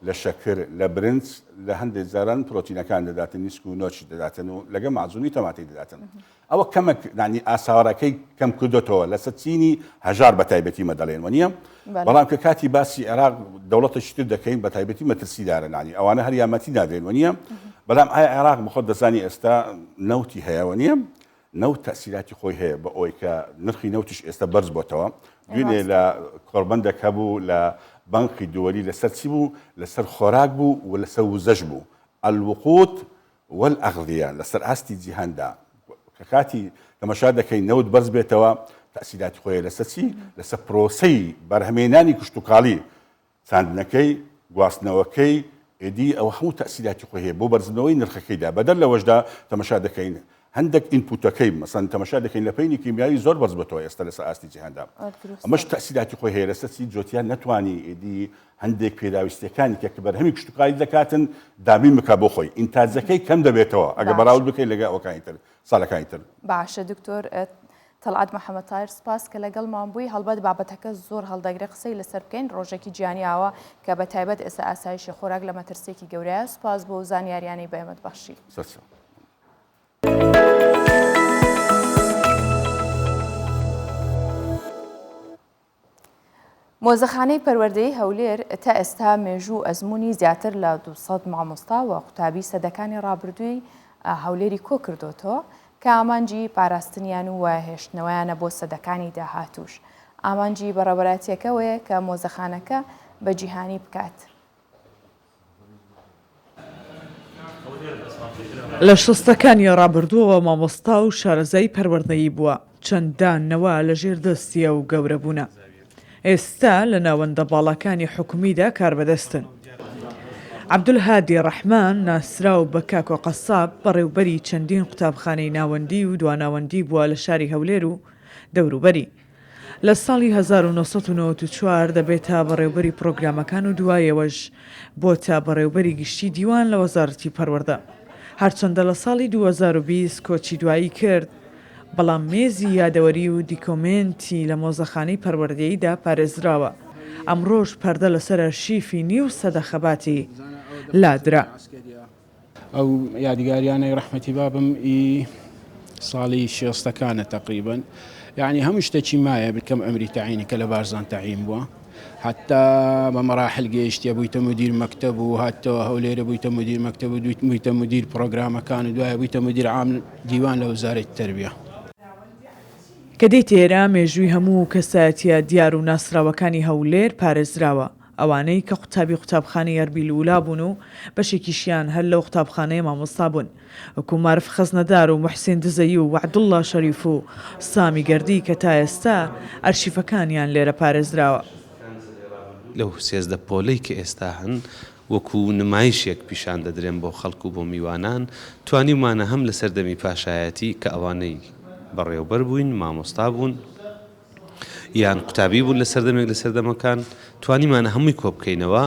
لە شەکر لە برنج لە هەندێک جاران پرۆتینەکان دەداتن نیسک و نۆچی دەداتن و لەگە مازوونی تەماتی دەداتن ئەوە کەمێک نانی ئاساوەڕەکەی کەم کردوتەوە لەسەر چینی هەژار بە تایبەتی مەدەڵێن وە نییە بەڵام کە کاتی باسی عێراق دەوڵەتێکی تر دەکەین بە تایبەتی مەترسیدارە نانی ئەوانە هەر یارمەتی نادرێن وە نییە بەڵام ئایا عێراق بخۆت دەزانی ئێستا نەوتی هەیە وە نییە نەوت تەسیراتی خۆی هەیە بە ئەوەی کە نرخی نەوتیش ئێستا بەرز بۆتەوە دوێنێ لە کۆربەندێک هەبوو لە بانقی دووەری لەسەر چی بوو لەسەر خۆراک بوو و لەسەر وزەش بوو الوقوت والأغذية لەسەر ئاستی جیهاندا کە کاتی تەماشا دەکەین نەوت بەرز بێتەوە تەسیراتی خۆی لەسەر چی لەسەر پرۆسەی بەرهەمێنانی کشتتوکاڵی چاندنەکەی گواستنەوەکەی ئێدی ئەوە هەموو تەسیراتی خۆی هەیە بۆ بەرزنەوەی نرخەکەیدا بەدەر لەوەشدا تەماشا دەکەین هەندێک ئینپوتەکەی مەسەن تەماشا دەکەین لە پەینی کیمیایی زۆر بەرز بێتەوە ئێستا لەسەر ئاستی جیهاندا ئەمەش تەسیراتی خۆی هەیە لەسەر چی جۆتیان نەتوانی ئێدی هەندێک پێداویستەکانی کە بەرهەمی کشتتوکاڵی دەکاتن دابین بکە بۆ خۆی ئینتاجەکەی کەم دەبێتەوە ئەگە بەراورد بکەین لەگە ئەوەکانی تر ساڵەکانی تر باشە دکتۆر تەڵعات محەممەد تایر سپاس کە لەگەڵمان بووی هەڵبەت بابەتەکە زۆر هەڵدەگرێت قسەی لەسەر بکەین ڕۆژێکی گیانی ئاوە کە بە تایبەت ئێستا ئاسایشی خۆراک لە مەترسێکی گەورەیە سپاس بۆ زانیاریانەی بەێمەت بەخشی مۆزەخانەی پەروەردەیی هەولێر تا ئێستا مێژوو ئەزمموی زیاتر لە 200 مامۆستا و قوتابی سەدەکانی ڕابردووی هەولێری کۆ کردوتەوە کە ئامانجی پاراستنیان و هێشتنەوەیانە بۆ سەدەکانی داهاتوش ئامانجی بەڕێوەبەراتیەکەوەیە کە مۆزەخانەکە بە جیهانی بکات. لە شستەکانی ڕابردووەوە مامۆستا و شارەزای پەروەردەیی بووە چەندانەوە لە ژێر دەستیە و گەورەبوونە. ئێستا لە ناوەندە باڵەکانی حکومیدا کاربەدەستن. عەبدولهادی ڕەحمان ناسرا و بە کاکۆ قەساب بەڕێوبەری چەندین قوتابخانەی ناوەندی و دواناوەندی بووە لە شاری هەولێر و دەوروبەری. لە ساڵی 1994 دەبێتە بەڕێوبەری پرۆگرامەکان و دوایەوەش بۆتە بەڕێوبەری گشتی دیوان لە وەزارەتی پەروەردە. هەرچەندە لە ساڵی 2020 کۆچی دوایی کرد بەڵام مێزی یادەوەری و دیکۆمنتی لە مۆزەخانەی پەروەردەییدا پارێزراوە. ئەمڕۆژ پەردە لەسەر ئەرشیفی نیو سەدەخەباتی لادرا. ئەو یادیگاریانەی ڕەحمەتی بابم ساڵی شێستەکانە تقریبا یعنی هەموو شتێکی مایە بکەم ئەمری تەعینی کە لە بارزان تەعین بووە حتا بە مەراحل گەیشتە بوویتە مدیر مەکتەب و هاتەوە هەولێرە بوویتە مدیر مەکتەب و بوویتە مدیر پرۆگرامەکان و دوایە بوویتە مدیر عام دیوان لە وەزارەتی تەربیە. کە دەی تێرە مێژووی هەموو کەسایەتیە دیار و ناسراوەکانی هەولێر پارێزراوە ئەوانەی کە قوتابی قوتابخانەی ئەربیل ولا بوون و بەشێکیشیان هەر لەو قوتابخانەیە مامۆستا بوون وەکو مارف خەزنەدار و موحسین دزەیی و وەعدوڵڵا شەریف و سامی گەردی کە تا ئێستا ئەرشیفەکانیان لێرە پارێزراوە. لەو سێزدە پۆلەی کە ئێستا هەن وەکو نمایشێک پیشان دەدرێن بۆ خەڵکو بۆ میوانان توانیمانە هەم لە سەردەمی پاشایەتی کە ئەوانەی بەڕێوبەر بووین مامۆستا بوون یان قوتابی بوون لە سەردەمێک لە سەردەمەکان توانیمانە هەمووی کۆ بکەینەوە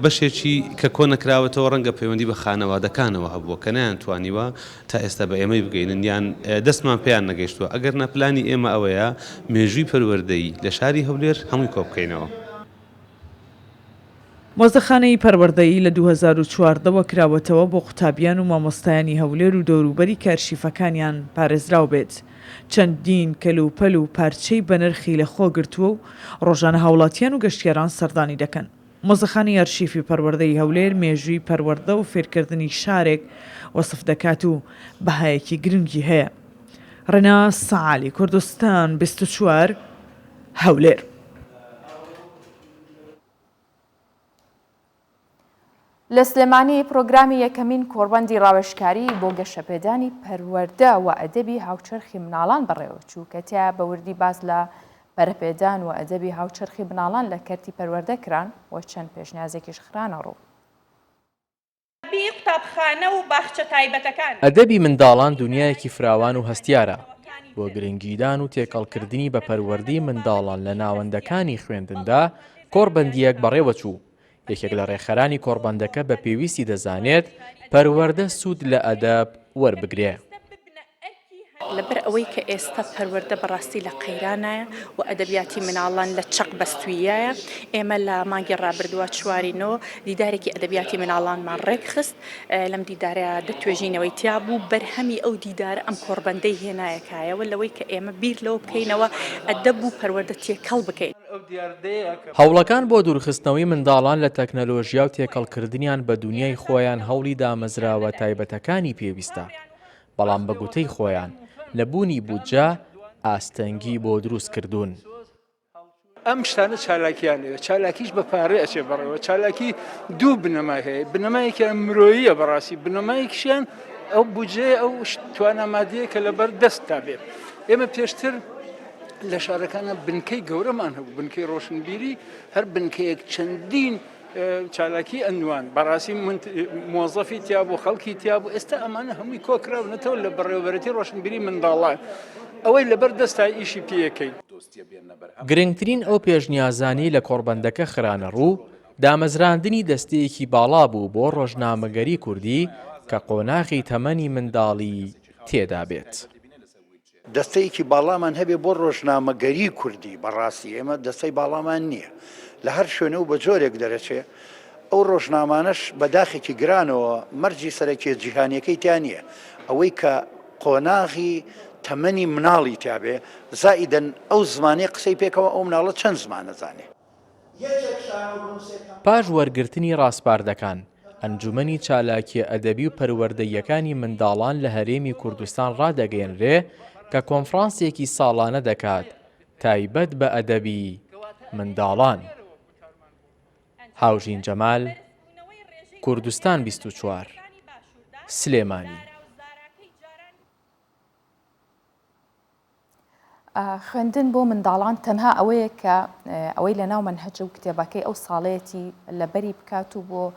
بەشێکی کە کۆ نەکراوەتەوە ڕەنگە پەیوەندی بە خانەوادەکانەوە هەبووە کە نیان توانیوە تا ئێستا بە ئێمەی بگەینن یان دەستمان پێیان نەگەیشتووە ئەگەر نەپلانی ئێمە ئەوەیە مێژووی پەروەردەیی لە شاری هەولێر هەمووی کۆ بکەینەوە. مۆزەخانەی پەروەردەیی لە 2014ەوە کراوەتەوە بۆ قوتابیان و مامۆستایانی هەولێر و دەوروبەری کارشیفەکانیان پارێزراو بێت. چەندین کەلوپەل و پارچەی بە نرخی لە خۆ گرتووە و ڕۆژانە هاوڵاتیان و گەشتیاران سەردانی دەکەن. مۆزەخانەی ئەرشیفی پەروەردەیی هەولێر مێژووی پەروەردە و فێرکردنی شارێک وەسف دەکات و بەهایەکی گرنگی هەیە. ڕێنا سەعالی کوردستان 24 هەولێر. لە سلێمانی پرۆگرامی یەکەمین کۆڕبەندی ڕاوێژکاری بۆ گەشەپێدانی پەروەردە و ئەدەبی هاوچەرخی مناڵان بەڕێوەچوو کە تیا بە وردی باز لە بەرەپێدان و ئەدەبی هاوچەرخی بناڵان لە کەرتی پەروەردەکران و چەند پێشنیازێکیش خرانە ڕوو. قوتابخانە و باخچە تایبەتەکان. ئەدەبی منداڵان دنیایەکی فراوان و هەستیارە بۆ گرنگیدان و تێکەڵکردنی بە پەروەردەی منداڵان لە ناوەندەکانی خوێندندا کۆڕبەندیەک بەڕێوەچوو. یەکێک لە ڕێخەرانی کۆڕبەندەکە بە پێویستی دەزانێت پەروەردە سوود لە ئەدەب وەربگرێ. لەبەر ئەوەی کە ئێستا پەروەردە بەڕاستی لە قەیرانایە و ئەدەبیاتی مناڵان لە چەق بەستویایە، ئێمە لە مانگی ڕابردووە چوارینەوە دیدارێکی ئەدەبیاتی مناڵانمان ڕێک خست. لەم دیدارە دەتوێژینەوەی تیا بوو بەرهەمی ئەو دیدارە ئەم کۆڕبەندەی هێنایەکایەوە لەوەی کە ئێمە بیر لەوە بکەینەوە ئەدەب و پەروەردە تێکەڵ بکەین. هەوڵەکان بۆ دوورخستنەوەی منداڵان لە تەکنەلۆژیا و تێکەڵکردنیان بە دنیای خۆیان هەوڵی دامەزراوە تایبەتەکانی پێویستە، بەڵام بە گوتەی خۆیان لە بوونی بودجە ئاستەنگی بۆ دروست کردوون. ئەم شتانە چالاکیانەوە، چالاکیش بە پارێ ئەچێ بەڕێوە. چالاکی دوو بنەمای هەیە، بنەمایەکی مرۆییە بەڕاستی، بنەمایەکیشیان ئەو بودجێ ئەو توانەمادیە کە لەبەر دەستتا بێت. ئێمە پێشتر لە شارەکانە بنکەی گەورەمان هەبوو، بنکەی ڕۆشنبیری، هەر بنکەیەک چەندین چالاکی ئەنوان بەڕاستی مۆزەفی تیابوو، خەڵکی تیابوو. ئێستا ئەمانە هەمووی کۆکراونەتەوە لە بەڕێوەبەرەتی ڕۆشنبیری منداڵان، ئەوەی لەبەر دەستا ئیشی پێەکەی. گرنگترین ئەو پێشنیازانی لە کۆڕبەندەکە خرانە ڕوو دامەزراندنی دەستەیەکی باڵا بوو بۆ ڕۆژنامەگەری کوردی کە قۆناغی تەمەنی منداڵی تێدا بێت. دەستەیەکی باڵامان هەبێ بۆ ڕۆژنامەگەری کوردی، بەڕاستی ئێمە دەستەی باڵامان نییە، لە هەر شوێنە و بە جۆرێک دەرەچێ. ئەو ڕۆژنامانەش بەداخێکی گرانەوە مەرجی سەرەکی جیهانیەکەی تیان نییە، ئەوەی کە قۆناغی تەمەنی مناڵی تیابێ، زائیدەن ئەو زمانەی قسەی پێکەوە ئەو مناڵە چەند زمانەزانێ. پاش وەرگرتنی ڕاستپاردەکان، ئەنجومەنی چالاکیە ئەدەبی و پەروەردەیەکانی منداڵان لە هەرێمی کوردستان ڕادەگەیەنرێ کە کۆنفرانسێکی ساڵانە دەکات تایبەت بە ئەدەبی منداڵان. هاوژین جەمال، کوردستان 24 سلێمانی. خوێندن بۆ منداڵان تەنها ئەوەیە کە ئەوەی لە ناو منهەج و کتێبەکەی ئەو ساڵەیەتی لەبەری بکات و بۆ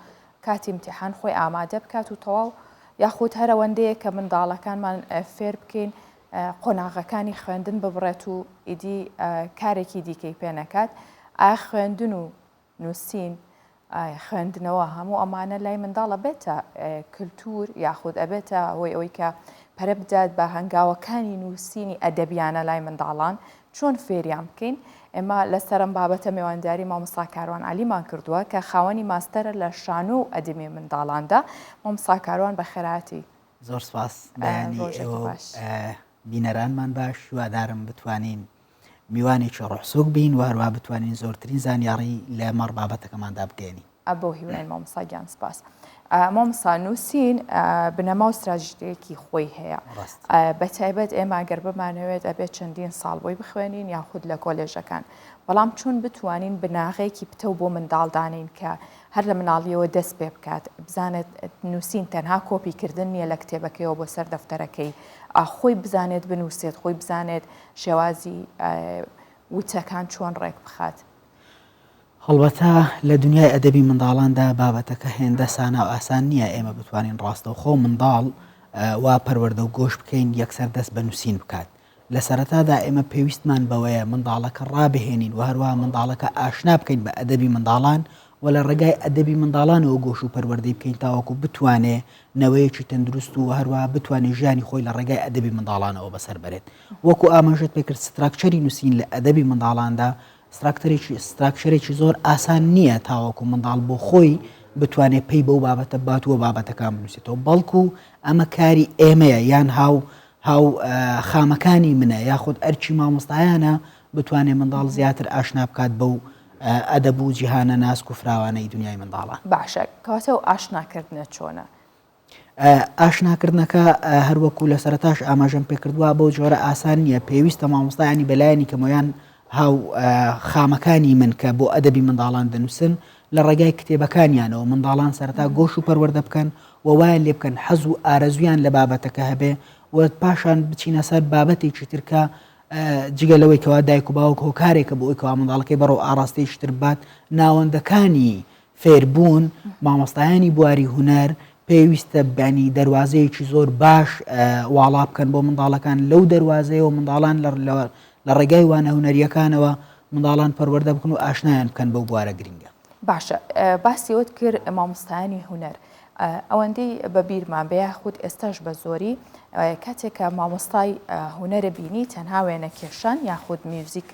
کاتی امتحان خۆی ئامادە بکات و تەواو، یاخود هەر ئەوەندەیە کە منداڵەکانمان فێر بکەین قۆناغەکانی خوێندن ببڕێت و ئیدی کارێکی دیکەی پێ نەکات. ئایا خوێندن و نووسین، خوێندنەوە هەموو ئەمانە لای منداڵە بێتە کللتور یاخود ئەبێتە هۆی ئەوەی کە پەرە بدات بە هەنگاوەکانی نووسینی ئەدەبیانە لای منداڵان چۆن فێریان بکەین؟ ئێمە لەسەرم بابەتە میوانداری مامۆستا کاروان عەلیمان کردووە کە خاوەنی ماستەرە لە شانۆ و ئەدەبی منداڵاندا. مامۆستا کاروان بەخێراتی. زۆر سپاس بینەرانمان باش، وادارم بتوانین میوانێکی ڕۆحسوک بین و هەروە بتوانین زۆرترین زانیاری لە مەڕ بابەتەکەماندا بگەینی. ئەبۆ هیوان مامۆستا گیان سپاس. مامۆستا نووسین بنەما و استراتژیەکی خۆی هەیە. بەتایبەت ئێمە ئەگەر بمانەوێت ئەبێت چەندین ساڵ بۆی بخوێنین یاخود لە کۆلێژەکان، بەڵام چۆن بتوانین بناغێکی پتە بۆ منداڵدانین کە هەر لە مناڵیەوە دەست پێ بکات، بزانێت نووسین تەنها کۆپیکردن نییە لە کتێبەکەیەوە بۆ سەر دەفتەرەکەی، خۆی بزانێت بنووسێت، خۆی بزانێت شێوازی وتەکان چۆن ڕێک بخات. هەڵبەتە لە دنیای ئەدەبی منداڵاندا بابەتەکە هێندە سانا و ئاسان نییە ئێمە بتوانین ڕاستەوخۆ منداڵ وا پەروەردە و گۆش بکەین یەکسەر دەست بە نووسین بکات. لە سەرەتادا ئێمە پێویستمان بەوەیە منداڵەکە ڕابهێنین و هەروە منداڵەکە ئاشنا بکەین بە ئەدەبی منداڵان و لە ڕێگای ئەدەبی منداڵانەوە گۆش و پەروەردەی بکەین تاوەکو بتوانێ نەوەیەکی تەندروست و هەروە بتوانێت ژیانی خۆی لە ڕێگای ئەدەبی منداڵانەوە بەسەر بێت. وەکو ئاماژەت پێکرد ستراکچەری نووسین لە ئەدەبی منداڵاندا ستراکچەرێکی زۆر ئاسان نییە تاوەکو منداڵ بۆ خۆی بتوانێت پێی بەو بابەتە باتووە بابەتەکان بنووسێتەوە، بەڵکو ئەمە کاری ئێمەیە یان هاو خامەکانی منە یاخود ئەرچی مامۆستایانە بتوانێت منداڵ زیاتر ئاشنا بکات بەو ئەدەب و جیهانە ناسک و فراوانەی دنیای منداڵە. باشە، کاتەوە ئاشناکردنە چۆنە؟ ئاشناکردنەکە هەروەکو لە سەرەتاش ئاماژەم پێکردووە بەو جۆرە ئاسان نییە، پێویستە مامۆستایانی بەلایەنی کەمۆیان هاو خامەکانی من کە بۆ ئەدەبی منداڵان دەنووسن لە ڕێگای کتێبەکانیانەوە منداڵان سەرەتا گۆش و پەروەردە بکەن و وایان لێ بکەن حەز و ئارەزویان لە بابەتەکە هەبێ و پاشان بچینە سەر بابەتێکی ترکە جگەلەوەی کەوا دایک و باوک هۆکارێکە بۆ ئەوی کەوا منداڵەکەی بەڕۆ ئاڕاستەی شتر بات ناوەندەکانی فێربوون مامۆستایانی بواری هوەر پێویستە بینی دەواازەیەکی زۆر باش واڵا بکەن بۆ منداڵەکان لەو دەواازەیەوە منداڵان لە ڕێگای وانە هوەریەکانەوە منداڵان پەروەردە بکەن و ئاشنایان بکەن بەو بوارە گرنگە. باشە باسیەوەت کرد مامۆستایانی هوەر ئەوەندەی بەبییرمان بەیە خودت ئێستاش بە زۆری کاتێککە مامۆستای هوەرە بینی تەنها وێنە کێشان یاخود میوزیک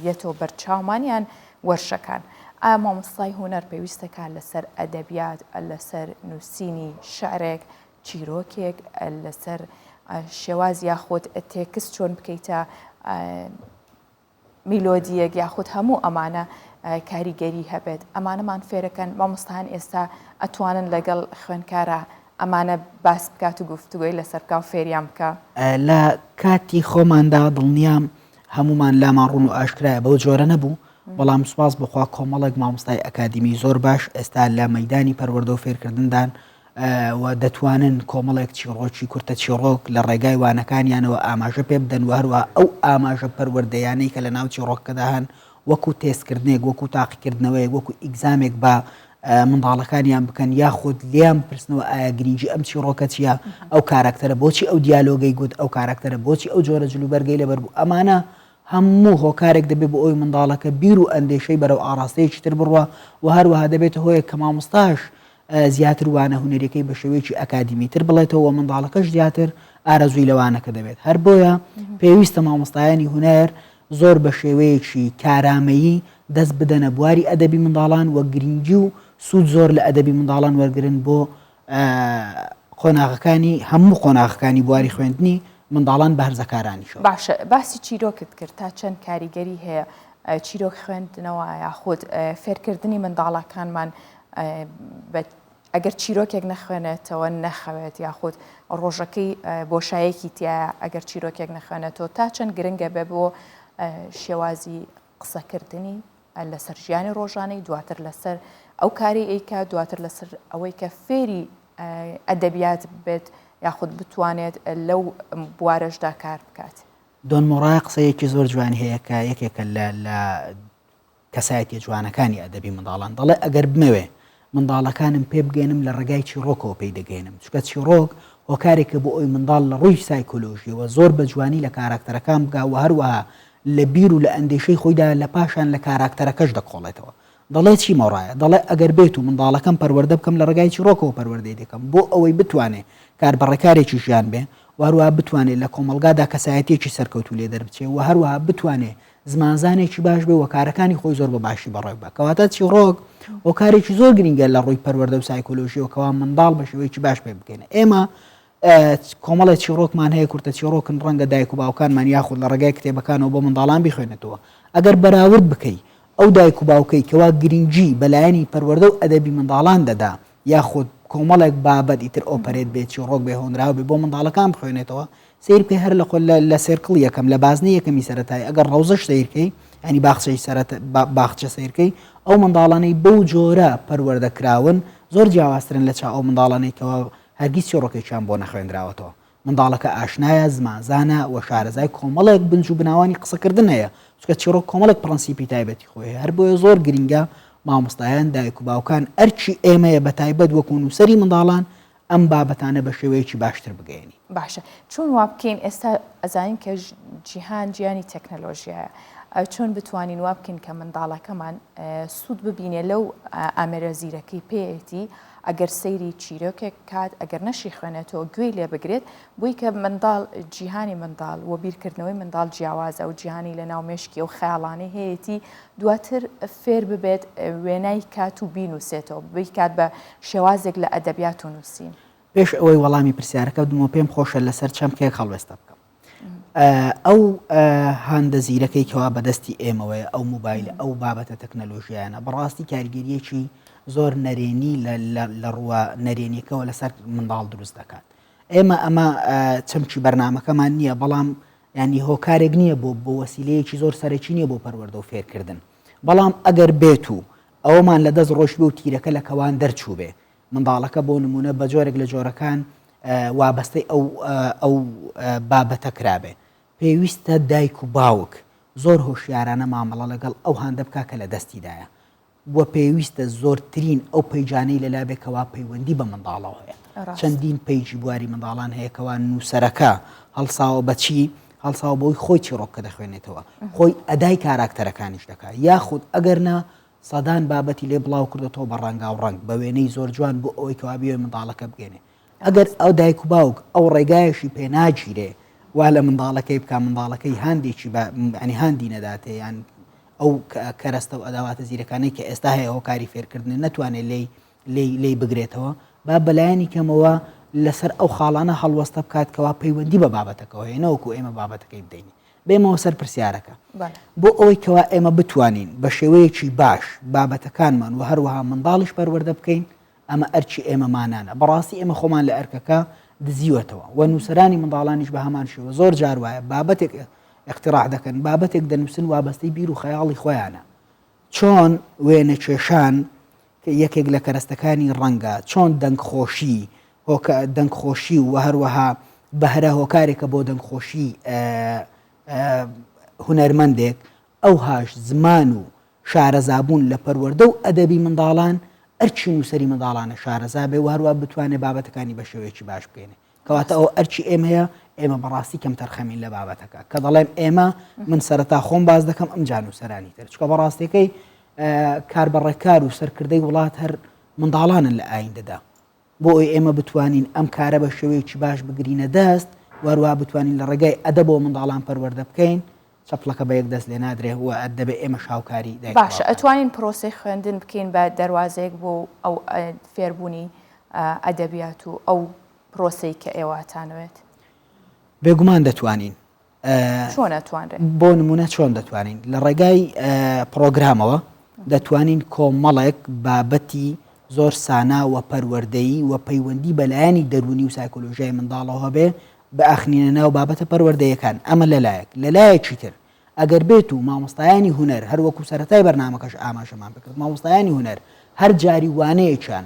یەتۆ بەرچاومانیان وەرشەکان. ئایا مامۆستای هوەر پێویستەکە لەسەر ئەدەبیات لەسەر نووسینی شعرێک چیرۆکێک لەسەر شێواز یاخود تێکست چۆن بکەیتە میلۆدیەک یاخود هەموو ئەمانە کاریگەری هەبێت ئەمانەمان فێرەکەن مامۆستان ئێستا ئەتوانن لەگەڵ خوێنکارە ئەمانە باس بکات و گفتوگوی لەسەر بکە و فێریان بکە. لە کاتی خۆماندا دڵنیام هەمومان لامان ڕوون و ئاشکرایە بەو جۆرە نەبوو بەڵام سوپاس بخوا کۆمەڵێک مامۆستای ئەکادیمی زۆر باش ئێستا لە مەیدانی پەروەردە و فێرکردندان و دەتوانن کۆمەڵێک چیرۆکی کورتە چیرۆک لە ڕێگای وانەکانیانەوە ئاماژە پێ بدەن و هەروە ئەو ئاماژە پەروەردەیانەی کە لە ناو چیرۆکەدا هەن وەکو تێستکردنێک وەکو تاقیکردنەوەی وەکو ئیگزامێک بە منداڵەکانیان بکەن یاخود لیان پرسنەوە ئایا گرنگی ئەم چیرۆکە چیە ئەو کاراکتەرە بۆچی ئەو دیالۆگەی گوت ئەو کاراکتەرە بۆچی ئەو جۆرە جلوبەرگەی لەبەر بوو ئەمانە هەموو هۆکارێک دەبێت بۆ ئەوی منداڵەکە بیر و ئەندێشەی بەرەو ئاڕاستەیەکی تر بڕوە و هەروەها دەبێتە هۆیە کە مامۆستاش زیاتر وانە هوەرەکەی بە شێوەیەکی ئەکادیمی تر بڵێتەوە منداڵەکەش زیاتر ئارەزووی لەوانەکە دەبێت هەر بۆیە پێویستە مامۆستایانی هوەر زۆر بە شێوەیەکی کارامەیی دەست بدەنە بواری ئەدەبی منداڵان وە گرنگی و سوود زۆر لە ئەدەبی منداڵان وەرگرن بۆ قۆناغەکانی هەموو قۆناغەکانی بواری خوێندنی منداڵان بە هەرزەکارانیشەوە. باشە باسی چیرۆکت کرد تا چەند کاریگەری هەیە چیرۆک خوێندنەوە یاخود فێرکردنی منداڵەکانمان ئەگەر چیرۆکێک نەخوێنێتەوە نەخەوێت یاخود ڕۆژەکەی بۆشایەکی تایە ئەگەر چیرۆکێک نەخوێنێتەوە تا چەند گرنگە بێ بۆ شێوازی قسەکردنی لەسەر ژیانی ڕۆژانەی دواتر لەسەر ئەو کاری ئەیکا دواتر لەسەر ئەوەی کە فێری ئەدەبیات بێت یاخود بتوانێت لەو بوارەشدا کار بکات. دۆن مۆڕای قسەیەکی زۆر جوانی هەیە کە یەکێکە لە کەسایەتی جوانەکانی ئەدەبی منداڵان دەڵێ ئەگەر بمەوێ منداڵەکانم پێ بگەێنم لە ڕێگای چیرۆکەوە پێی دەگەێنم چکە چیرۆک هۆکارێکە بۆ ئەوی منداڵ لە ڕووی سایکۆلۆژیەوە زۆر بە جوانی لە کاراکتەرەکان بگا و هەروەها لە بیر و لە ئەندێشەی خۆیدا لە پاشان لە کاراکتەرەکەش دەکۆڵێتەوە. دەڵێ چی مۆڕایە دەڵێ ئەگەر بێت و منداڵەکەم پەروەردە بکەم لە ڕێگای چیرۆکەوە پەروەردەی دەکەم بۆ ئەوەی بتوانێت کاربڕێکارێکی ژیان بێ و هەروەها بتوانێت لە کۆمەلگادا کەسایەتێکی سەرکەوتو لێ دەربچێت و هەروەها بتوانێت زمانزانێکی باش بێ و کارەکانی خۆی زۆر بە باشی بەڕێ بە کەواتە چیرۆک هۆکارێکی زۆر گرنگە لە ڕووی پەروەردە و سایکۆلۆژیەوەکەوا منداڵ بە شێوەیەکی باش پێ بکەین. ئێمە کۆمەڵی چیرۆکمان هەیە کورتە چیرۆکن ڕەنگە دایک و باوکانمان یاخود لە ڕێگای کتێبەکانەوە بۆ منداڵان بیخوێنێتەوە ئەگەر بەراورد بکەی ئەو دایک و باوکەی کەوا گرنگی بەلایەنی پەروەردە و ئەدەبی منداڵان دەدا یاخود کۆمەڵێک بابەت ئیتر ئۆپەرێت بێت چیرۆک بێ هۆنراو بێ بۆ منداڵەکان بخوێنێتەوە سیر پێ هەر لە سێرکڵ یەکەم لە بازنی یەکەمی سەرەتایی ئەگەر ڕەوزەش سیرکەی ئەنی باخچە سیرکەی ئەو منداڵانەی بەو جۆرە پەروەردەکراون زۆر جیاوازترن لە چاو ئەو منداڵانەی کەوا هەرگیز چیرۆکێکیان بۆ نەخوێنراوەتەوە. منداڵەکە ئاشنایە زمانزانە و شارەزای کۆمەڵێک بنج و بناوانی قسەکردن هەیە چکە چیرۆک کۆمەڵێک پرەنسیپی تایبەتی خۆی هەر بۆیە زۆر گرنگە مامۆستایان دایک و باوکان ئەرچی ئێمەیە بە تایبەت وەکو نووسەری منداڵان ئەم بابەتانە بە شێوەیەکی باشتر بگەێنی. باشە چۆن وا بکەین ئێستا ئەزانین کە جیهان جیانی تەکنەلۆژیایە چۆن بتوانین وا بکەین کە منداڵەکەمان سوود ببینێ لەو ئامێرە زیرەکەی پێیەتی ئەگەر سەیری چیرۆکێک کات ئەگەر نەشی خوێنێتەوە گوێی لێ بگرێت بۆی کە منداڵ جیهانی منداڵ و بیرکردنەوەی منداڵ جیاوازە و جیهانی لە ناو مێشکی و خەیاڵانەی هەیەی دواتر فێر ببێت وێنای کات و بینوسێتەوە بی کات بە شێوازێک لە ئەدەبیات و نووسین. پێش ئەوەی وەڵامی پرسیارەکە بدمەوە پێم خۆشە لەسەر چەمکێک هەڵوێستە بکەم. ئەو هەندە زیرەکەی کەوا بەدەستی ئێمەوەیە ئەو موبایل ئەو بابەتە تەکنەلۆژیانە بەڕاستی کاریگەریەکی زۆر نەرێنی لە ڕووە نەرێنیەکەەوە لەسەر منداڵ دروست دەکات. ئێمە ئەمە چەمکی بەرنامەکەمان نییە بەڵام ینی هۆکارێک نییە بۆ وەسیلەیەکی زۆر سەرەکی نییە بۆ پەروەردە و فێرکردن بەڵام ئەگەر بێت و ئەوەمان لە دەست ڕۆژ بێ و تیرەکە لە کەوان دەرچوو بێ منداڵەکە بۆ نمونە بە جۆرێک لە جۆرەکان وابەستەی ئەو بابەتە کرابێ پێویستە دایک و باوک زۆر هۆشیارانە مامەڵە لەگەڵ ئەو هەندە بکە کە لە دەستیدایە وە پێویستە زۆرترین ئەو پەیجانەی لەلا بێکەوە پەیوەندی بە منداڵەوە هەیە چەندین پەیجی بواری منداڵان هەیەکەوە نووسەرەکە هەڵساوە بەچی هەڵساوە بۆی خۆی چیرۆکە دەخوێنێتەوە خۆی ئەدای کاراکتەرەکانیش دەکات یاخود ئەگەرنا سەدان بابەتی لێ بڵاو کردێتەوە بە ڕەنگا و ڕنگ بە وێنەی زۆر جوان بۆ ئەوەی کەوا بێ منداڵەکە بگەێنێ ئەگەر ئەو دایک و باوک ئەو ڕێگایەشی پێ ناگیرێ وا لە منداڵەکەی بکە منداڵەکەی هەندێکی ئەنی هەندی نەداتێ یان ئەو کەرەستە و ئەداواتە زیرەکانەی کە ئێستا هەیە ئەو کاری فێرکردن نەتوانێت لی بگرێتەوە با بەلایەنی کەمەوە لەسەر ئەو خاڵانە هەڵوەستە بکاتکەوە پەیوەندی بە بابەتەکەەوە هێنەوەکو ئێمە بابەتەکەی بدەین بێمەوە سەر پرسیارەکە بۆ ئەوەی کەوا ئێمە بتوانین بە شێوەیەکی باش بابەتەکانمان و هەروەها منداڵیش پەروەردە بکەین ئەمە ئەرچی ئێمەمانانە بەڕاستی ئێمە خۆمان لە ئەرکەکە دزیوەتەوە و نووسەرانی منداڵانیش بە هەمان شێوە زۆر جار وایە بابەتێک اقتراح دەکەن بابەتێک دەنووسن وابەستەی بیر و خەیاڵی خۆیانە چۆن وێنە کێشان کە یەکێک لە کەرەستەکانی ڕەنگە چۆن دەنگخۆشی و هەروەها بەهرە هۆکارێکە بۆ دەنگخۆشی هونەرمەندێک ئەو هاش زمان و شارەزابوون لە پەروەردە و ئەدەبی منداڵان ئەرچی نووسری منداڵانە شارەزا بێ و هەروە بتوانێت بابەتەکانی بە شێوەیەکی باش بکەێنێ کەواتە ئەو ئەرچی ئێمەیە ئێمە بەڕاستی کەم تەرخەمین لە بابەتەکە کە دەڵێم ئێمە من سەرەتا خۆم باز دەکەم ئەم جا نووسەرانی تر چکە بەڕاستیەکەی کاربڕێکار و سەرکردەی وڵات هەر منداڵانن لە ئایندەدا بۆ ئەوی ئێمە بتوانین ئەم کارە بە شێوەیەکی باش بگرینە دەست وەروە بتوانین لە ڕێگای ئەدەبەوە منداڵان پەروەردە بکەین چەپڵەکە بە یەک دەست لێ نادرێ و دەبێ ئێمە شاوکاری باشە ئەتوانین پرۆسی خوێندن بکەین بە دەواازەیەک بۆ ئەو فێربوونی ئەدەبیات و ئەو پرۆسی کە ئێواتانوێت بێگومان دەتوانین چۆن ئەتوانرێت بۆ نمونە چۆن دەتوانین لە ڕێگای پرۆگرامەوە دەتوانین کۆمەڵێک بابەتی زۆر سانا و پەروەردەیی و پەیوەندی بەلایانی دەرونی و سایکۆلۆژیای منداڵەوە بێ بە ئاخنینە ناو بابەتە پەروەردەیەکان ئەمە لەلایەکی تر ئەگەر بێت و مامۆستایانی هونەر هەروەکو سەرەتای بەرنامەکەش ئاماژەمان بکرد مامۆستایانی هونەر هەر جاری وانەیەکیان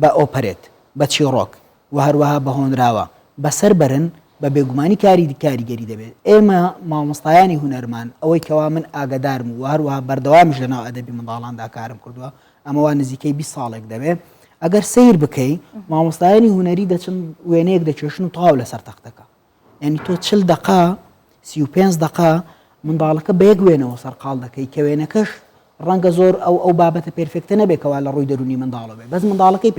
بە ئۆپەرێت بە چیرۆک و هەروەها بە هۆنراوە بەسەر بەرن بە بێگومانی کاریگەری دەبێت ئێمە مامۆستایانی هونەرمان ئەوەی کەوا من ئاگدارم و هەروەها بەردەوامیش لەناو ئەدەبی منداڵاندا کارم کردووە ئەمەوە نزیکەی 20 ساڵێک دەبێت ئەگەر سیر بکەی مامۆستایانی هونەری دەچن وێنەیەک دەکێشن و تەواو لەسەر تەختەکە یعنی تۆ 40 دقا 35 دقا منداڵەکە بە یەک وێنەوە سەرقاڵ دەکەی کە وێنەکەش ڕەنگە زۆر ئەو بابەتە پێرفێکتە نەبێکەوە لە ڕووی دەرونی منداڵە بێ بەس منداڵەکەی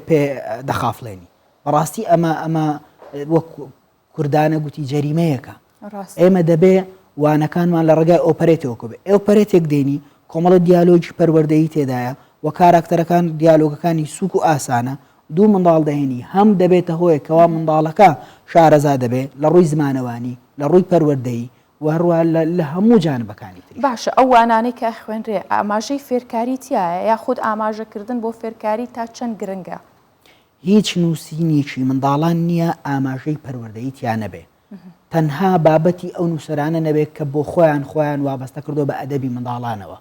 پێ دەخافڵێنی بەڕاستی ئەمە وەک کوردانە گوتی جەریمەیەکە ئێمە دەبێ وانەکانمان لە ڕێگای ئۆپەرێتەوەکە بێ ئۆپەرێتێک دێنی کۆمەڵە دیالۆجی پەروەردەیی تێدایە و کاراکتەرەکان دیالۆگەکانی سوک و ئاسانە دوو منداڵ دەهێنی هەم دەبێتە هۆیە کەوا منداڵەکە شارەزا دەبێت لە ڕووی زمانەوانی لە ڕووی پەروەردەیی وهروە لە هەموو جانبەکانی تری باشە ئەو وانانەی کە خوێنرێ ئاماژەی فێرکاری تایە یا خود ئاماژەکردن بۆ فێرکاری تا چەند گرنگە هیچ نووسینێکی منداڵان نییە ئاماژەی پەروەردەیی تیا نەبێ تەنها بابەتی ئەو نووسەرانە نەبێت کە بۆ خۆیان وابەستە کردو بە ئەدەبی منداڵانەوە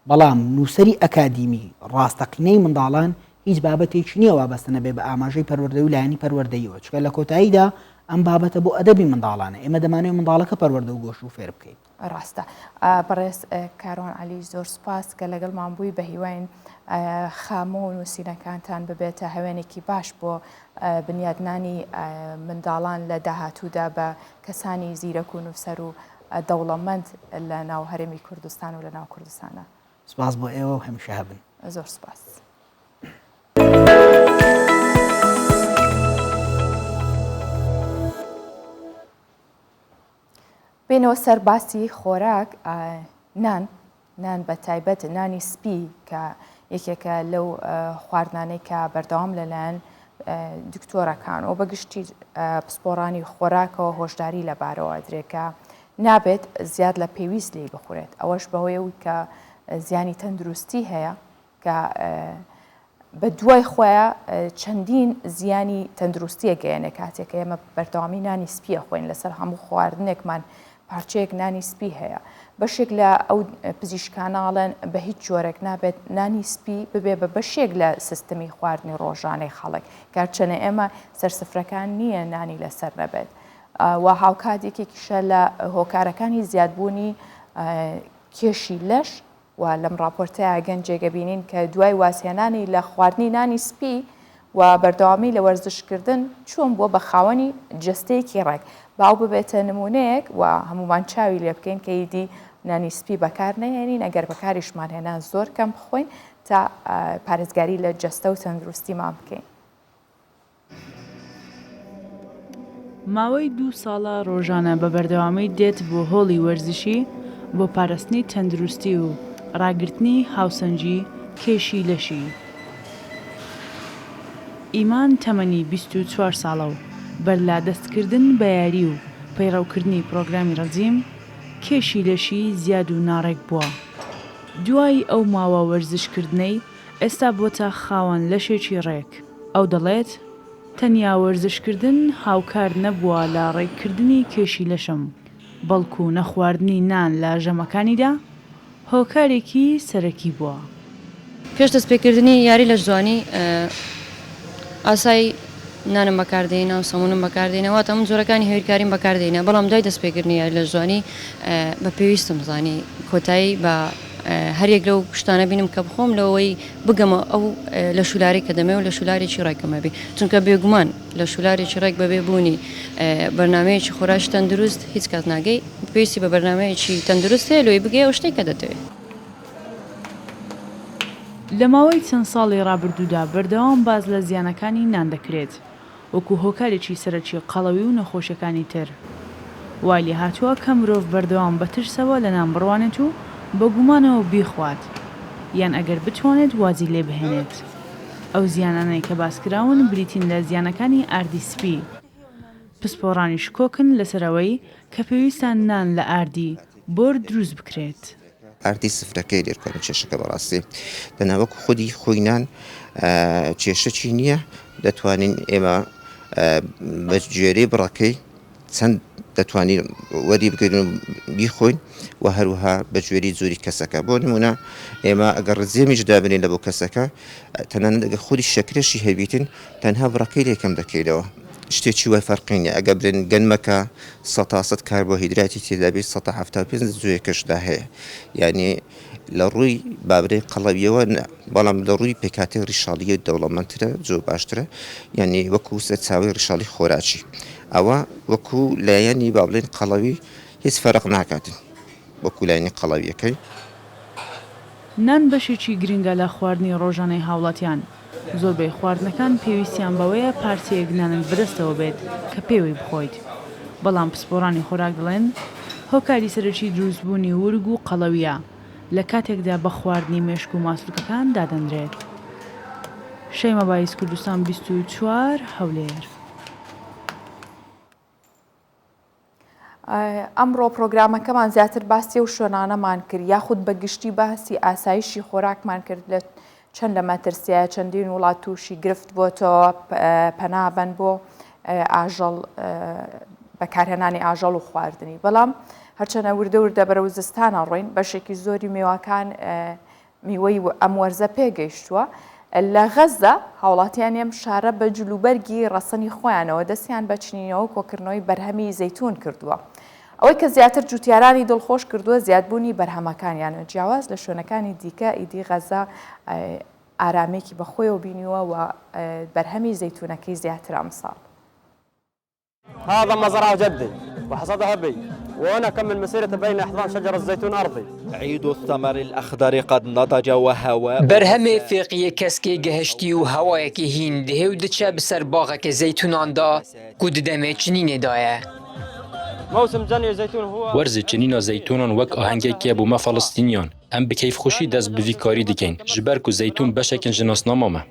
بەڵام نووسری ئەکادیمی ڕاستەقینەی منداڵان هیچ بابەتێکی نییە وابەستە نەبێ بە ئاماژەی پەروەردەی و لایەنی پەروەردەیەوە چکە لە کۆتاییدا ئەم بابەتە بۆ ئەدەبی منداڵانە ئێمە دەمانێت منداڵەکە پەروەردە و گۆش و فێر بکەین ڕاستە بەڕێز کاروان علی زۆر سپاس کە لەگەڵمان بووی بە هیواین خامۆ و نووسینەکانتان ببێتە هەوێنێکی باش بۆ بنیادنانی منداڵان لە داهاتوودا بە کەسانی زیرەک و نووسەر و دەوڵەمەند لە ناو هەرێمی کوردستان و لە ناو کوردستانە سپاس بۆ ئێوە و هەمیشە هەبن زۆر سپاس بینەوە سەر باسی خۆراک نان بە تایبەت نانی سپی کە یەکێکە لەو خواردانەی کە بەردەوام لەلایەن دکتۆرەکان و بەگشتی پسپۆڕانی خۆراکەوە هۆشداری لەبارەوە درێکە نابێت زیاد لە پێویست لی بخورێت ئەوەش بەهۆیەوەی کە زیانی تەندروستی هەیە کە بە دوای خۆیان چەندین زیانی تەندروستیە گەیەنە کاتێک ئێمە بەردەوامی نانی سپیە خۆین لەسەر هەموو خواردنێکمان پارچەیەک نانی سپی هەیە بەشێک لە ئەو پزیشکاناڵێن بە هیچ جۆرێک نابێت نانی سپی ببێ بە بەشێک لە سیستەمی خواردنی ڕۆژانەی خەڵک کارچەنە ئێمە سەرسفرەکان نییە نانی لەسەر نەبێت و هاوکاتێکێکیشە لە هۆکارەکانی زیادبوونی کێشی لەش و لەم راپۆرتەیە گەنجێگەبینین کە دوای واسیێنانی لە خواردنی نانی سپی و بەردەوامی لە وەرزشکردن چۆن بۆ بە خاوەنی جستەیەکی ڕێک باو ببێتە نمونەیەک و هەمومان چاوی لێ بکەین کە ئیدی نانی سپی بەکار نهێنین ئەگەر بەکاریشمان هێنا زۆر کەم بخۆین تا پارێزگاری لە جەستە و تەندروستیمان بکەین. ماوەی 2 ساڵە ڕۆژانە بە بەردەوامی دێت بۆ هۆڵی وەرزشی بۆ پاراستنی تەندروستی و ڕاگررتنی هاوسەنجی کێشی لەشی. ئیمان تەمەنی 24 ساڵە و بەرلا دەستکردن بە یاری و پەیڕەوکردنی پرۆگرامی ڕەزیم کێشی لەشی زیاد و ناڕێک بووە. دوای ئەو ماوە وەرزشکردنەی ئێستا بۆتە خاوەن لەشێکی ڕێک. ئەو دەڵێت تەنیا وەرزشکردن هاوکار نەبووە لە ڕێککردنی کێشی لەشم، بەڵکو نەخواردنی نان لە ژەمەکانیدا هۆکارێکی سەرەکی بووە. پێش دەستپێکردنی یاری لە جوانی ئاسایی نانم بەکاردێنە و سەمونم بەکاردێنەوە هەموو جۆرەکانی هێورکاریم بەکاردێنە، بەڵام دوای دەستپێکردنی یاری لە جوانی بە پێویستم زانی کۆتایی بە هەرێک لەو شتانە بینم کە بخۆم لەوەی بگەمە ئەو لە شولاری کە دەمێ و لە شولارێکی ڕێکەمە بێ، چونکە بێگومان لە شولارێکی ڕێک بەبێ بوونی بەرنامەیەکی خۆراش تەندروست هیچ کات ناگەی، پێویستی بە بەرنامەیەکی تەندروست هەیە لەوەی بگەی ئەو شتێک کە دەتەوێت. لە ماوەی چەند ساڵی ڕابردوودا بەردەوام باز لە زیانەکانی نان دەکرێت وەکو هۆکارێکی سەرەکی قەڵەوی و نەخۆشیەکانی تر. وای لێ هاتووە کە مرۆڤ بەردەوام بە ترسەوە لە نان بڕوانێت و بە گومانەوە بیخوات یان ئەگەر بتوانێت وازی لێ بهێنێت. ئەو زیانانەی کە باسکراون بریتین لە زیانەکانی ئاردی سپی. پسپۆڕانی شکۆکن لەسەرەوەی کە پێویستان نان لە ئاردی بۆر دروست بکرێت. ئاردی سفرەکەی لێرکۆنە کێشەکە بەڕاستی بەناوەکو خودی خۆینان کێشەی نییە، دەتوانین ئێمە بە گوێرەی بڕەکەی چەند دەتوانین وەری بگەین و بیخۆین و هەروەها بە گوێری زۆری کەسەکە. بۆ نمونە ئێمە ئەگەر ڕزیێمیش دابنین لە بۆ کەسەکە تەنانەت ئەگەر خودی شەکرێشی هەبیتن تەنها بڕەکەی لێکەم دەکەیتەوە، شتێکی وای فەرقینە. ئەگە برن گەنمەکە 100% کاربۆهیدراتی تێدا بێت 175 زوێکەشدا هەیە، یعنی لە ڕووی بابرەی قەڵەویەوە بەڵام لە ڕووی پێکاتی ڕیشاڵیە دەوڵەمەندترە زۆر باشترە، یعنی وەکو سەرچاوی ڕیشاڵی خۆراکی ئەوە وەکو لایەنی با بڵێن قەڵەوی هیچ فەرق ناکاتن وەکو لایەنی قەڵەویەکەی. نان بەشێکی گرنگە لە خواردنی ڕۆژانەی هاوڵاتیان. زۆربەی خواردنەکان پێویستیان بەوەیە پارچەیەک نانت بەدەستەوە بێت کە پێوەی بخۆیت. بەڵام پسپۆڕانی خۆراک دەڵێن هۆکاری سەرەکی دروستبوونی ورگ و قەڵەویە لە کاتێکدا بە خواردنی مێشک و ماسوولکەکان دادەنرێت. شەیمە بایس کوردستان 24 هەولێر. ئەمڕۆ پرۆگرامەکەمان زیاتر باسی و شوێنانەمان کرد یاخود بە گشتی باسی ئاسایشی خۆراکمان کرد لە چەند لە مەترسیە چەندین وڵات تووشی گرفت بۆتەوە پەنابەن بۆ ئاژەڵ بەکارهێنانی ئاژەڵ و خواردنی. بەڵام هەرچەنە وردە وردە بەرەو زستانە ڕۆین بەشێکی زۆری میوەکان میوەی ئەم وەرزە پێگەیشتووە. لە غەزە هاوڵاتیان ئەم شارە بە جلوبەرگی ڕەسەنی خۆیانەوە دەستیان بە چنینەوە کۆکردنەوەی بەرهەمی زەیتون کردووە. ئەوەی کە زیاتر جوتیارانی دڵخۆش کردووە زیادبوونی بەرهەمەکانیانە جیاواز لە شوێنەکانی دیکە ئیدی غەزە ئارامێکی بەخۆیەوە بینیوە و بەرهەمی زەیتونەکەی زیاتر ئەمساڵ. هذا مزرعة جدي وحصدها بي وأنا أكمل مسيرة بين أحضان شجر الزيتون أرضي. عيد الثمر الأخضر قد نضج وهواء برهمي فيقية كسكي جهشتي وهوايك هين دهو دتشا بسر باغك زيتونان دا قد دمي چنين دايا. موسم جني زيتون هو ورز جنين زيتون وك آهنگي بوما فلسطينيان ام بكيف خوشي دز بفيكاري دكين جبركو زيتون بشكن جناسنامه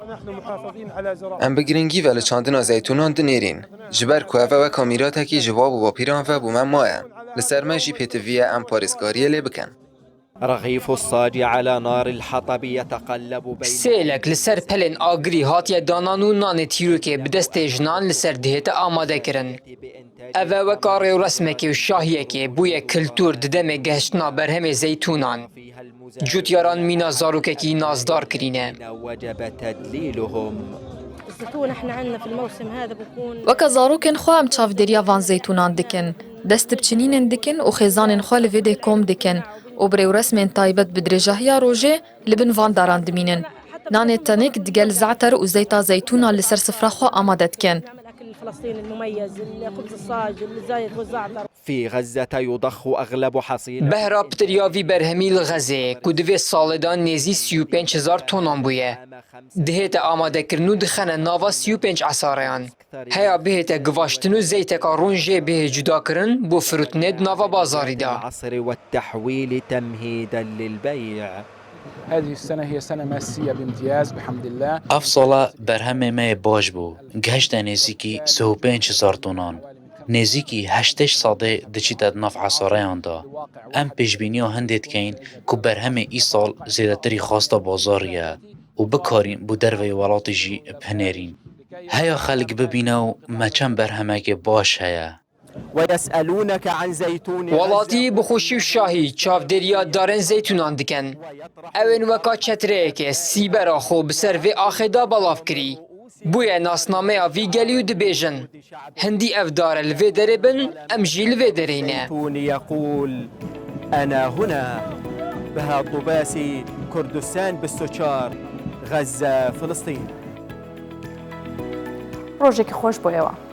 ام بگرنگی ول چاندنا زيتونان دنيرين جبركو و كاميراتكي جواب و پیران و بوما مايا لسرمجي بيتفيا ام باريسكاريه لبكن. رغيف الصاج على نار الحطب يتقلب بين سيلك لسر پلن آگری هاتیه دانانو نان تیرو که بدست جنان لسر دهت آماده کرن. اوه و کاری و رسمکی و شاهیه که بوی کلتور ددم گهشتنا برهم زیتونان. جوتیاران مینا زاروکه کی نازدار کرینه. وجب تدلیلهم الزيتون احنا عندنا في الموسم هذا بكون وەکە زارۆکên خوا ئەم چاودێریە ڤان زەیتونان dikin dest bi çinînên dikin û xêzanên xwe li vê dê kom dikin û birêwresmên taybet bi dirêjahiya rojê li bin van daran dimînin. Nanê tenêk digel ze'ter û zeyta zeytûnan li ser sifra xwe amade dikin. الفلسطيني المميز الخبز الصاج الزايد والزعتر. في غزة يضخ أغلب حصيل بهرا پتریاوی برهمی لغزه که دوی سالدان نیزی 35,000 تونان بویه. دهیت آماده کرنو دخنه ناوا 35 عصاریان. هیا بهت گواشتنو زیت کارونجه به جدا کرن بو فروتند ناوا بازاری دا. العصر والتحويل تمهيدا للبيع. هذه السنة هي سنة ماسية بامتياز بحمد الله. أفصل برهم ما باش بو جهشت نزيكي 35,000 تونان نزيكي 8 صادي دچيت ناف عصاريان دا ام بيجبينيو هندت كين كو برهم ايصال زيادتري خاصة بازاريا وبكارين بو دروي ولاتي جي بهنرين هيا خلق ببينو ما چند برهمك باش هيا ويسألونك عن زيتون ولاتی بخوشی و شاهی چاودریا دارن زیتونان دکن. اون وکا چتره که سیبرا خو بسر و آخدا بلاف کری. بوی ناسنامه آوی گلیو دبیجن. هندی افدار الوی دربن امجی الوی درینه. زيتون يقول أنا هنا بها طباسي كردستان بالسوچار غزة فلسطين. ڕۆژێکی خۆش بۆ ئێوە.